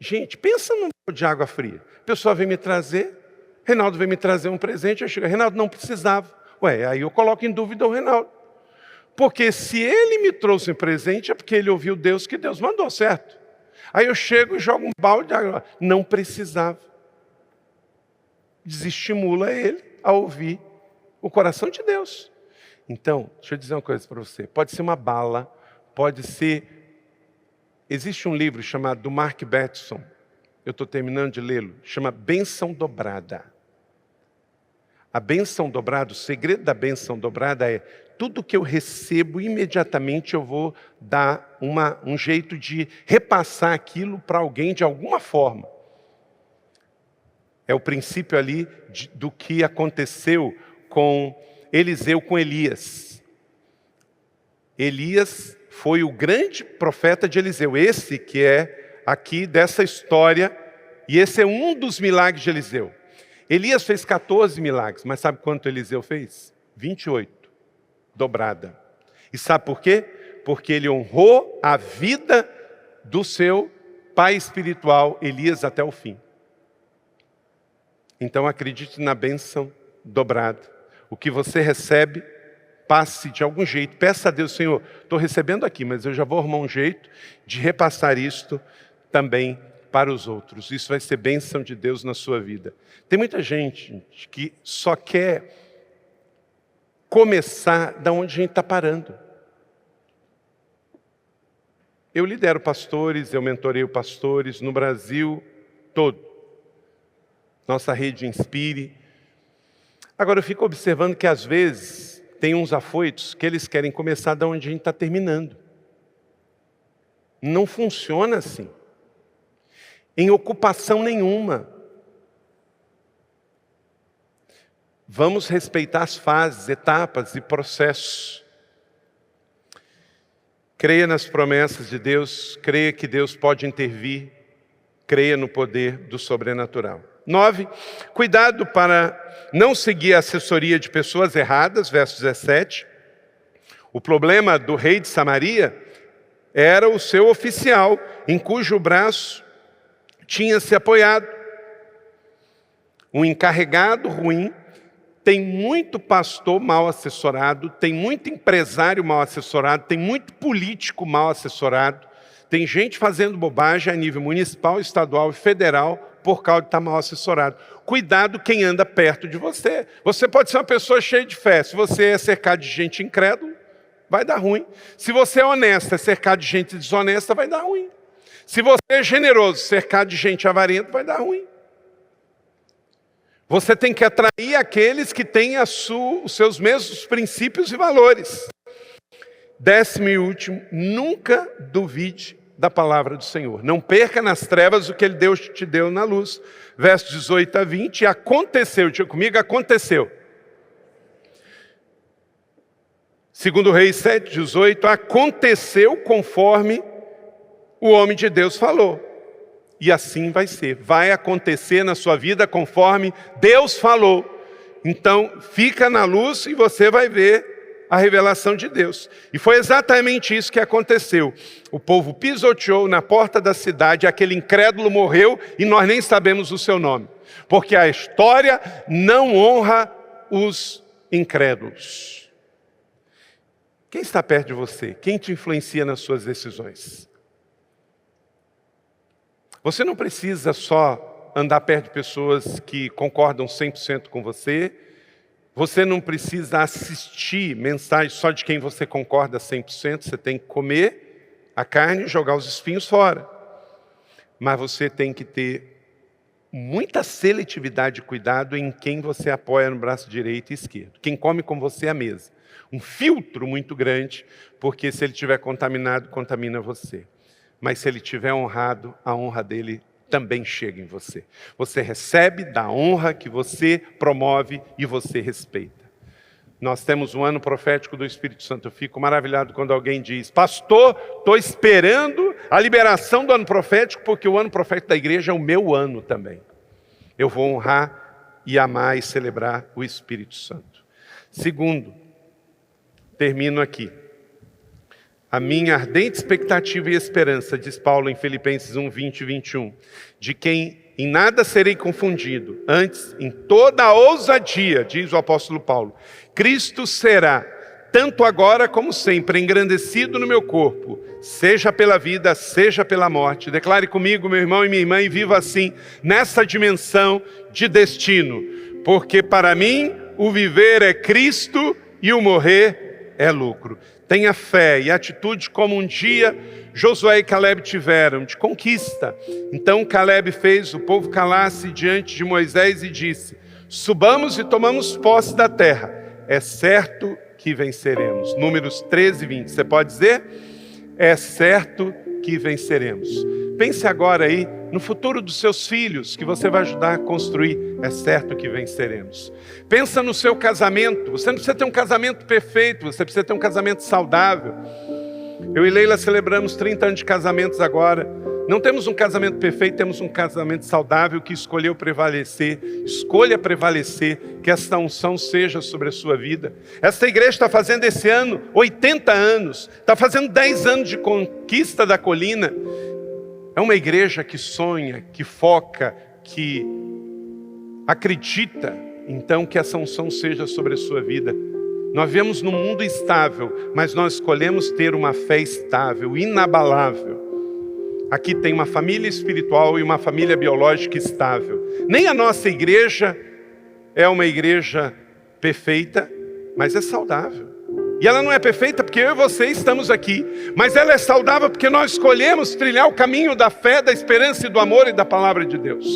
Gente, pensa num balde de água fria. A pessoa vem me trazer, Reinaldo vem me trazer um presente, eu chego, Reinaldo não precisava. Ué, aí eu coloco em dúvida o Reinaldo. Porque se ele me trouxe um presente, é porque ele ouviu Deus que Deus mandou, certo? Aí eu chego e jogo um balde de água. Não precisava. Desestimula ele a ouvir o coração de Deus. Então, deixa eu dizer uma coisa para você. Pode ser uma bala, pode ser... Existe um livro chamado do Mark Batson, eu estou terminando de lê-lo, chama Bênção Dobrada. A bênção dobrada, o segredo da bênção dobrada é tudo que eu recebo, imediatamente eu vou dar um jeito de repassar aquilo para alguém de alguma forma. É o princípio ali do que aconteceu com Eliseu com Elias. Elias foi o grande profeta de Eliseu. Esse que é aqui dessa história. E esse é um dos milagres de Eliseu. Elias fez 14 milagres. Mas sabe quanto Eliseu fez? 28. Dobrada. E sabe por quê? Porque ele honrou a vida do seu pai espiritual, Elias, até o fim. Então acredite na bênção dobrada. O que você recebe, passe de algum jeito. Peça a Deus, Senhor, estou recebendo aqui, mas eu já vou arrumar um jeito de repassar isto também para os outros. Isso vai ser bênção de Deus na sua vida. Tem muita gente que só quer começar da onde a gente está parando. Eu lidero pastores, eu mentoreio pastores no Brasil todo. Nossa rede Inspire. Agora eu fico observando que às vezes tem uns afoitos que eles querem começar de onde a gente está terminando. Não funciona assim. Em ocupação nenhuma. Vamos respeitar as fases, etapas e processos. Creia nas promessas de Deus, creia que Deus pode intervir, creia no poder do sobrenatural. 9, cuidado para não seguir a assessoria de pessoas erradas, verso 17. O problema do rei de Samaria era o seu oficial, em cujo braço tinha se apoiado. Um encarregado ruim. Tem muito pastor mal assessorado, tem muito empresário mal assessorado, tem muito político mal assessorado, tem gente fazendo bobagem a nível municipal, estadual e federal por causa de estar mal assessorado. Cuidado quem anda perto de você. Você pode ser uma pessoa cheia de fé. Se você é cercado de gente incrédula, vai dar ruim. Se você é honesto, é cercado de gente desonesta, vai dar ruim. Se você é generoso, cercado de gente avarenta, vai dar ruim. Você tem que atrair aqueles que têm os seus mesmos princípios e valores. 10º e último, nunca duvide da palavra do Senhor. Não perca nas trevas o que Deus te deu na luz. Versos 18 a 20, aconteceu, diga comigo, aconteceu. 2 Reis 7, 18, aconteceu conforme o homem de Deus falou. E assim vai ser, vai acontecer na sua vida conforme Deus falou. Então, fica na luz e você vai ver a revelação de Deus. E foi exatamente isso que aconteceu. O povo pisoteou na porta da cidade, aquele incrédulo morreu e nós nem sabemos o seu nome. Porque a história não honra os incrédulos. Quem está perto de você? Quem te influencia nas suas decisões? Você não precisa só andar perto de pessoas que concordam 100% com você. Você não precisa assistir mensagens só de quem você concorda 100%. Você tem que comer a carne e jogar os espinhos fora. Mas você tem que ter muita seletividade e cuidado em quem você apoia no braço direito e esquerdo. Quem come com você à mesa. Um filtro muito grande, porque se ele estiver contaminado, contamina você. Mas se ele estiver honrado, a honra dele também chega em você. Você recebe da honra que você promove e você respeita. Nós temos um ano profético do Espírito Santo. Eu fico maravilhado quando alguém diz: pastor, estou esperando a liberação do ano profético, porque o ano profético da igreja é o meu ano também. Eu vou honrar e amar e celebrar o Espírito Santo. Segundo, termino aqui. A minha ardente expectativa e esperança, diz Paulo em Filipenses 1, 20 e 21, de quem em nada serei confundido, antes, em toda a ousadia, diz o apóstolo Paulo, Cristo será, tanto agora como sempre, engrandecido no meu corpo, seja pela vida, seja pela morte. Declare comigo, meu irmão e minha irmã, e viva assim, nessa dimensão de destino, porque para mim o viver é Cristo e o morrer é lucro. Tenha fé e atitude como um dia Josué e Caleb tiveram, de conquista. Então Caleb fez o povo calar-se diante de Moisés e disse: subamos e tomamos posse da terra. É certo que venceremos. Números 13 e 20. Você pode dizer? É certo que venceremos. Pense agora aí no futuro dos seus filhos, que você vai ajudar a construir. É certo que venceremos. Pensa no seu casamento. Você não precisa ter um casamento perfeito, você precisa ter um casamento saudável. Eu e Leila celebramos 30 anos de casamentos agora. Não temos um casamento perfeito, temos um casamento saudável que escolheu prevalecer. Escolha prevalecer, que esta unção seja sobre a sua vida. Esta igreja está fazendo esse ano 80 anos, está fazendo 10 anos de conquista da colina. É uma igreja que sonha, que foca, que acredita. Então que essa unção seja sobre a sua vida. Nós vivemos num mundo instável, mas nós escolhemos ter uma fé estável, inabalável. Aqui tem uma família espiritual e uma família biológica estável. Nem a nossa igreja é uma igreja perfeita, mas é saudável. E ela não é perfeita porque eu e você estamos aqui, mas ela é saudável porque nós escolhemos trilhar o caminho da fé, da esperança e do amor e da palavra de Deus.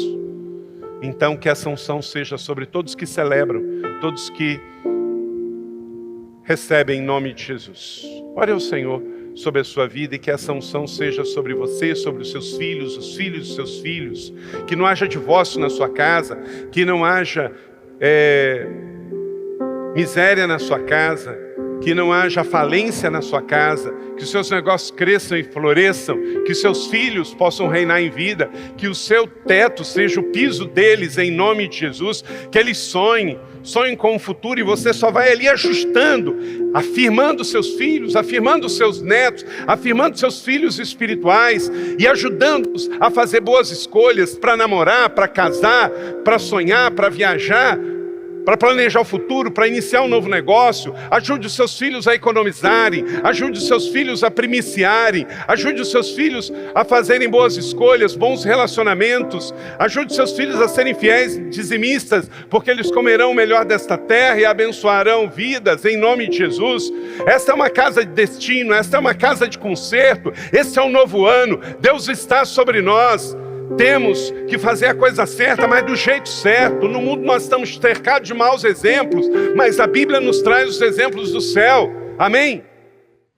Então que essa unção seja sobre todos que celebram, todos que recebem em nome de Jesus. Ore ao Senhor sobre a sua vida e que essa unção seja sobre você, sobre os seus filhos, os filhos dos seus filhos. Que não haja divórcio na sua casa, que não haja miséria na sua casa, que não haja falência na sua casa, que os seus negócios cresçam e floresçam, que os seus filhos possam reinar em vida, que o seu teto seja o piso deles em nome de Jesus, que eles sonhem com o futuro e você só vai ali ajustando, afirmando seus filhos, afirmando seus netos, afirmando seus filhos espirituais e ajudando-os a fazer boas escolhas para namorar, para casar, para sonhar, para viajar, para planejar o futuro, para iniciar um novo negócio. Ajude os seus filhos a economizarem, ajude os seus filhos a primiciarem, ajude os seus filhos a fazerem boas escolhas, bons relacionamentos, ajude os seus filhos a serem fiéis dizimistas, porque eles comerão o melhor desta terra e abençoarão vidas em nome de Jesus. Esta é uma casa de destino, esta é uma casa de conserto, esse é um novo ano, Deus está sobre nós. Temos que fazer a coisa certa, mas do jeito certo. No mundo nós estamos cercados de maus exemplos, mas a Bíblia nos traz os exemplos do céu. Amém?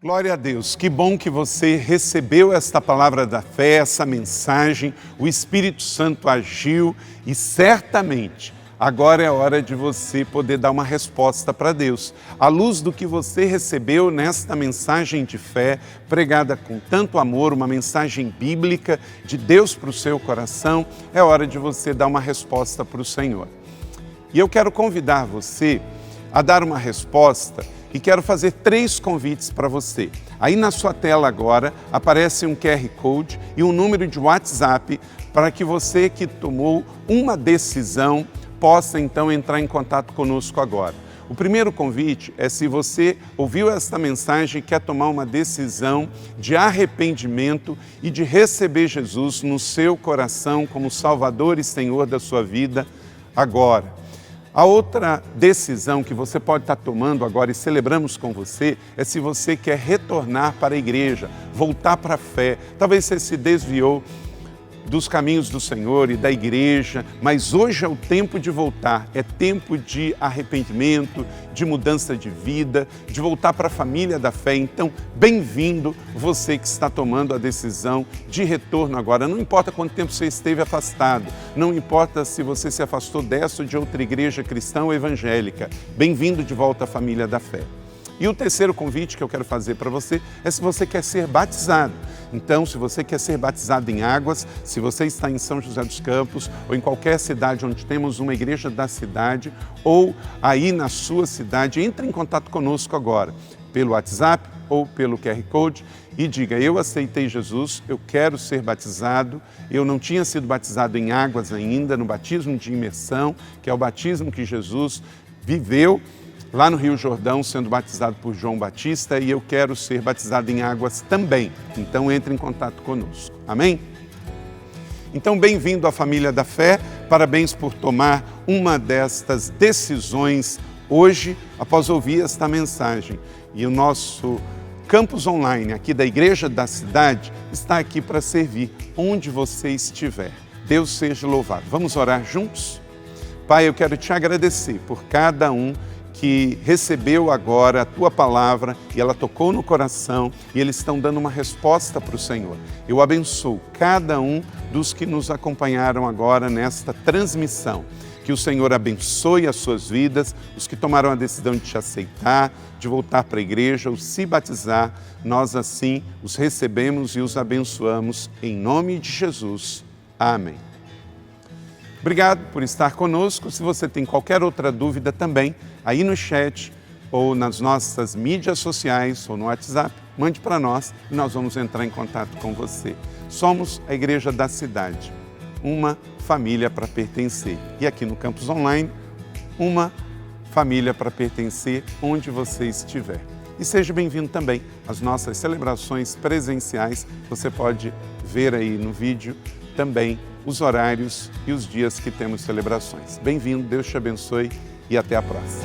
Glória a Deus, que bom que você recebeu esta palavra da fé, essa mensagem. O Espírito Santo agiu e certamente agora é hora de você poder dar uma resposta para Deus. À luz do que você recebeu nesta mensagem de fé, pregada com tanto amor, uma mensagem bíblica de Deus para o seu coração, é hora de você dar uma resposta para o Senhor. E eu quero convidar você a dar uma resposta e quero fazer 3 convites para você. Aí na sua tela agora aparece um QR Code e um número de WhatsApp para que você que tomou uma decisão possa então entrar em contato conosco agora. O primeiro convite é se você ouviu esta mensagem e quer tomar uma decisão de arrependimento e de receber Jesus no seu coração como Salvador e Senhor da sua vida agora. A outra decisão que você pode estar tomando agora e celebramos com você é se você quer retornar para a igreja, voltar para a fé. Talvez você se desviou dos caminhos do Senhor e da igreja, mas hoje é o tempo de voltar, é tempo de arrependimento, de mudança de vida, de voltar para a família da fé. Então, bem-vindo você que está tomando a decisão de retorno agora. Não importa quanto tempo você esteve afastado, não importa se você se afastou dessa ou de outra igreja cristã ou evangélica, bem-vindo de volta à família da fé. E o terceiro convite que eu quero fazer para você é se você quer ser batizado. Então, se você quer ser batizado em águas, se você está em São José dos Campos ou em qualquer cidade onde temos uma igreja da cidade ou aí na sua cidade, entre em contato conosco agora, pelo WhatsApp ou pelo QR Code e diga: eu aceitei Jesus, eu quero ser batizado, eu não tinha sido batizado em águas ainda, no batismo de imersão, que é o batismo que Jesus viveu lá no Rio Jordão, sendo batizado por João Batista, e eu quero ser batizado em águas também. Então, entre em contato conosco. Amém? Então, bem-vindo à família da fé. Parabéns por tomar uma destas decisões hoje, após ouvir esta mensagem. E o nosso campus online aqui da Igreja da Cidade está aqui para servir onde você estiver. Deus seja louvado. Vamos orar juntos? Pai, eu quero te agradecer por cada um que recebeu agora a Tua palavra e ela tocou no coração e eles estão dando uma resposta para o Senhor. Eu abençoo cada um dos que nos acompanharam agora nesta transmissão. Que o Senhor abençoe as suas vidas, os que tomaram a decisão de te aceitar, de voltar para a igreja ou se batizar, nós assim os recebemos e os abençoamos em nome de Jesus. Amém. Obrigado por estar conosco. Se você tem qualquer outra dúvida também, aí no chat ou nas nossas mídias sociais ou no WhatsApp, mande para nós e nós vamos entrar em contato com você. Somos a Igreja da Cidade, uma família para pertencer. E aqui no Campus Online, uma família para pertencer onde você estiver. E seja bem-vindo também às nossas celebrações presenciais. Você pode ver aí no vídeo também os horários e os dias que temos celebrações. Bem-vindo, Deus te abençoe e até a próxima.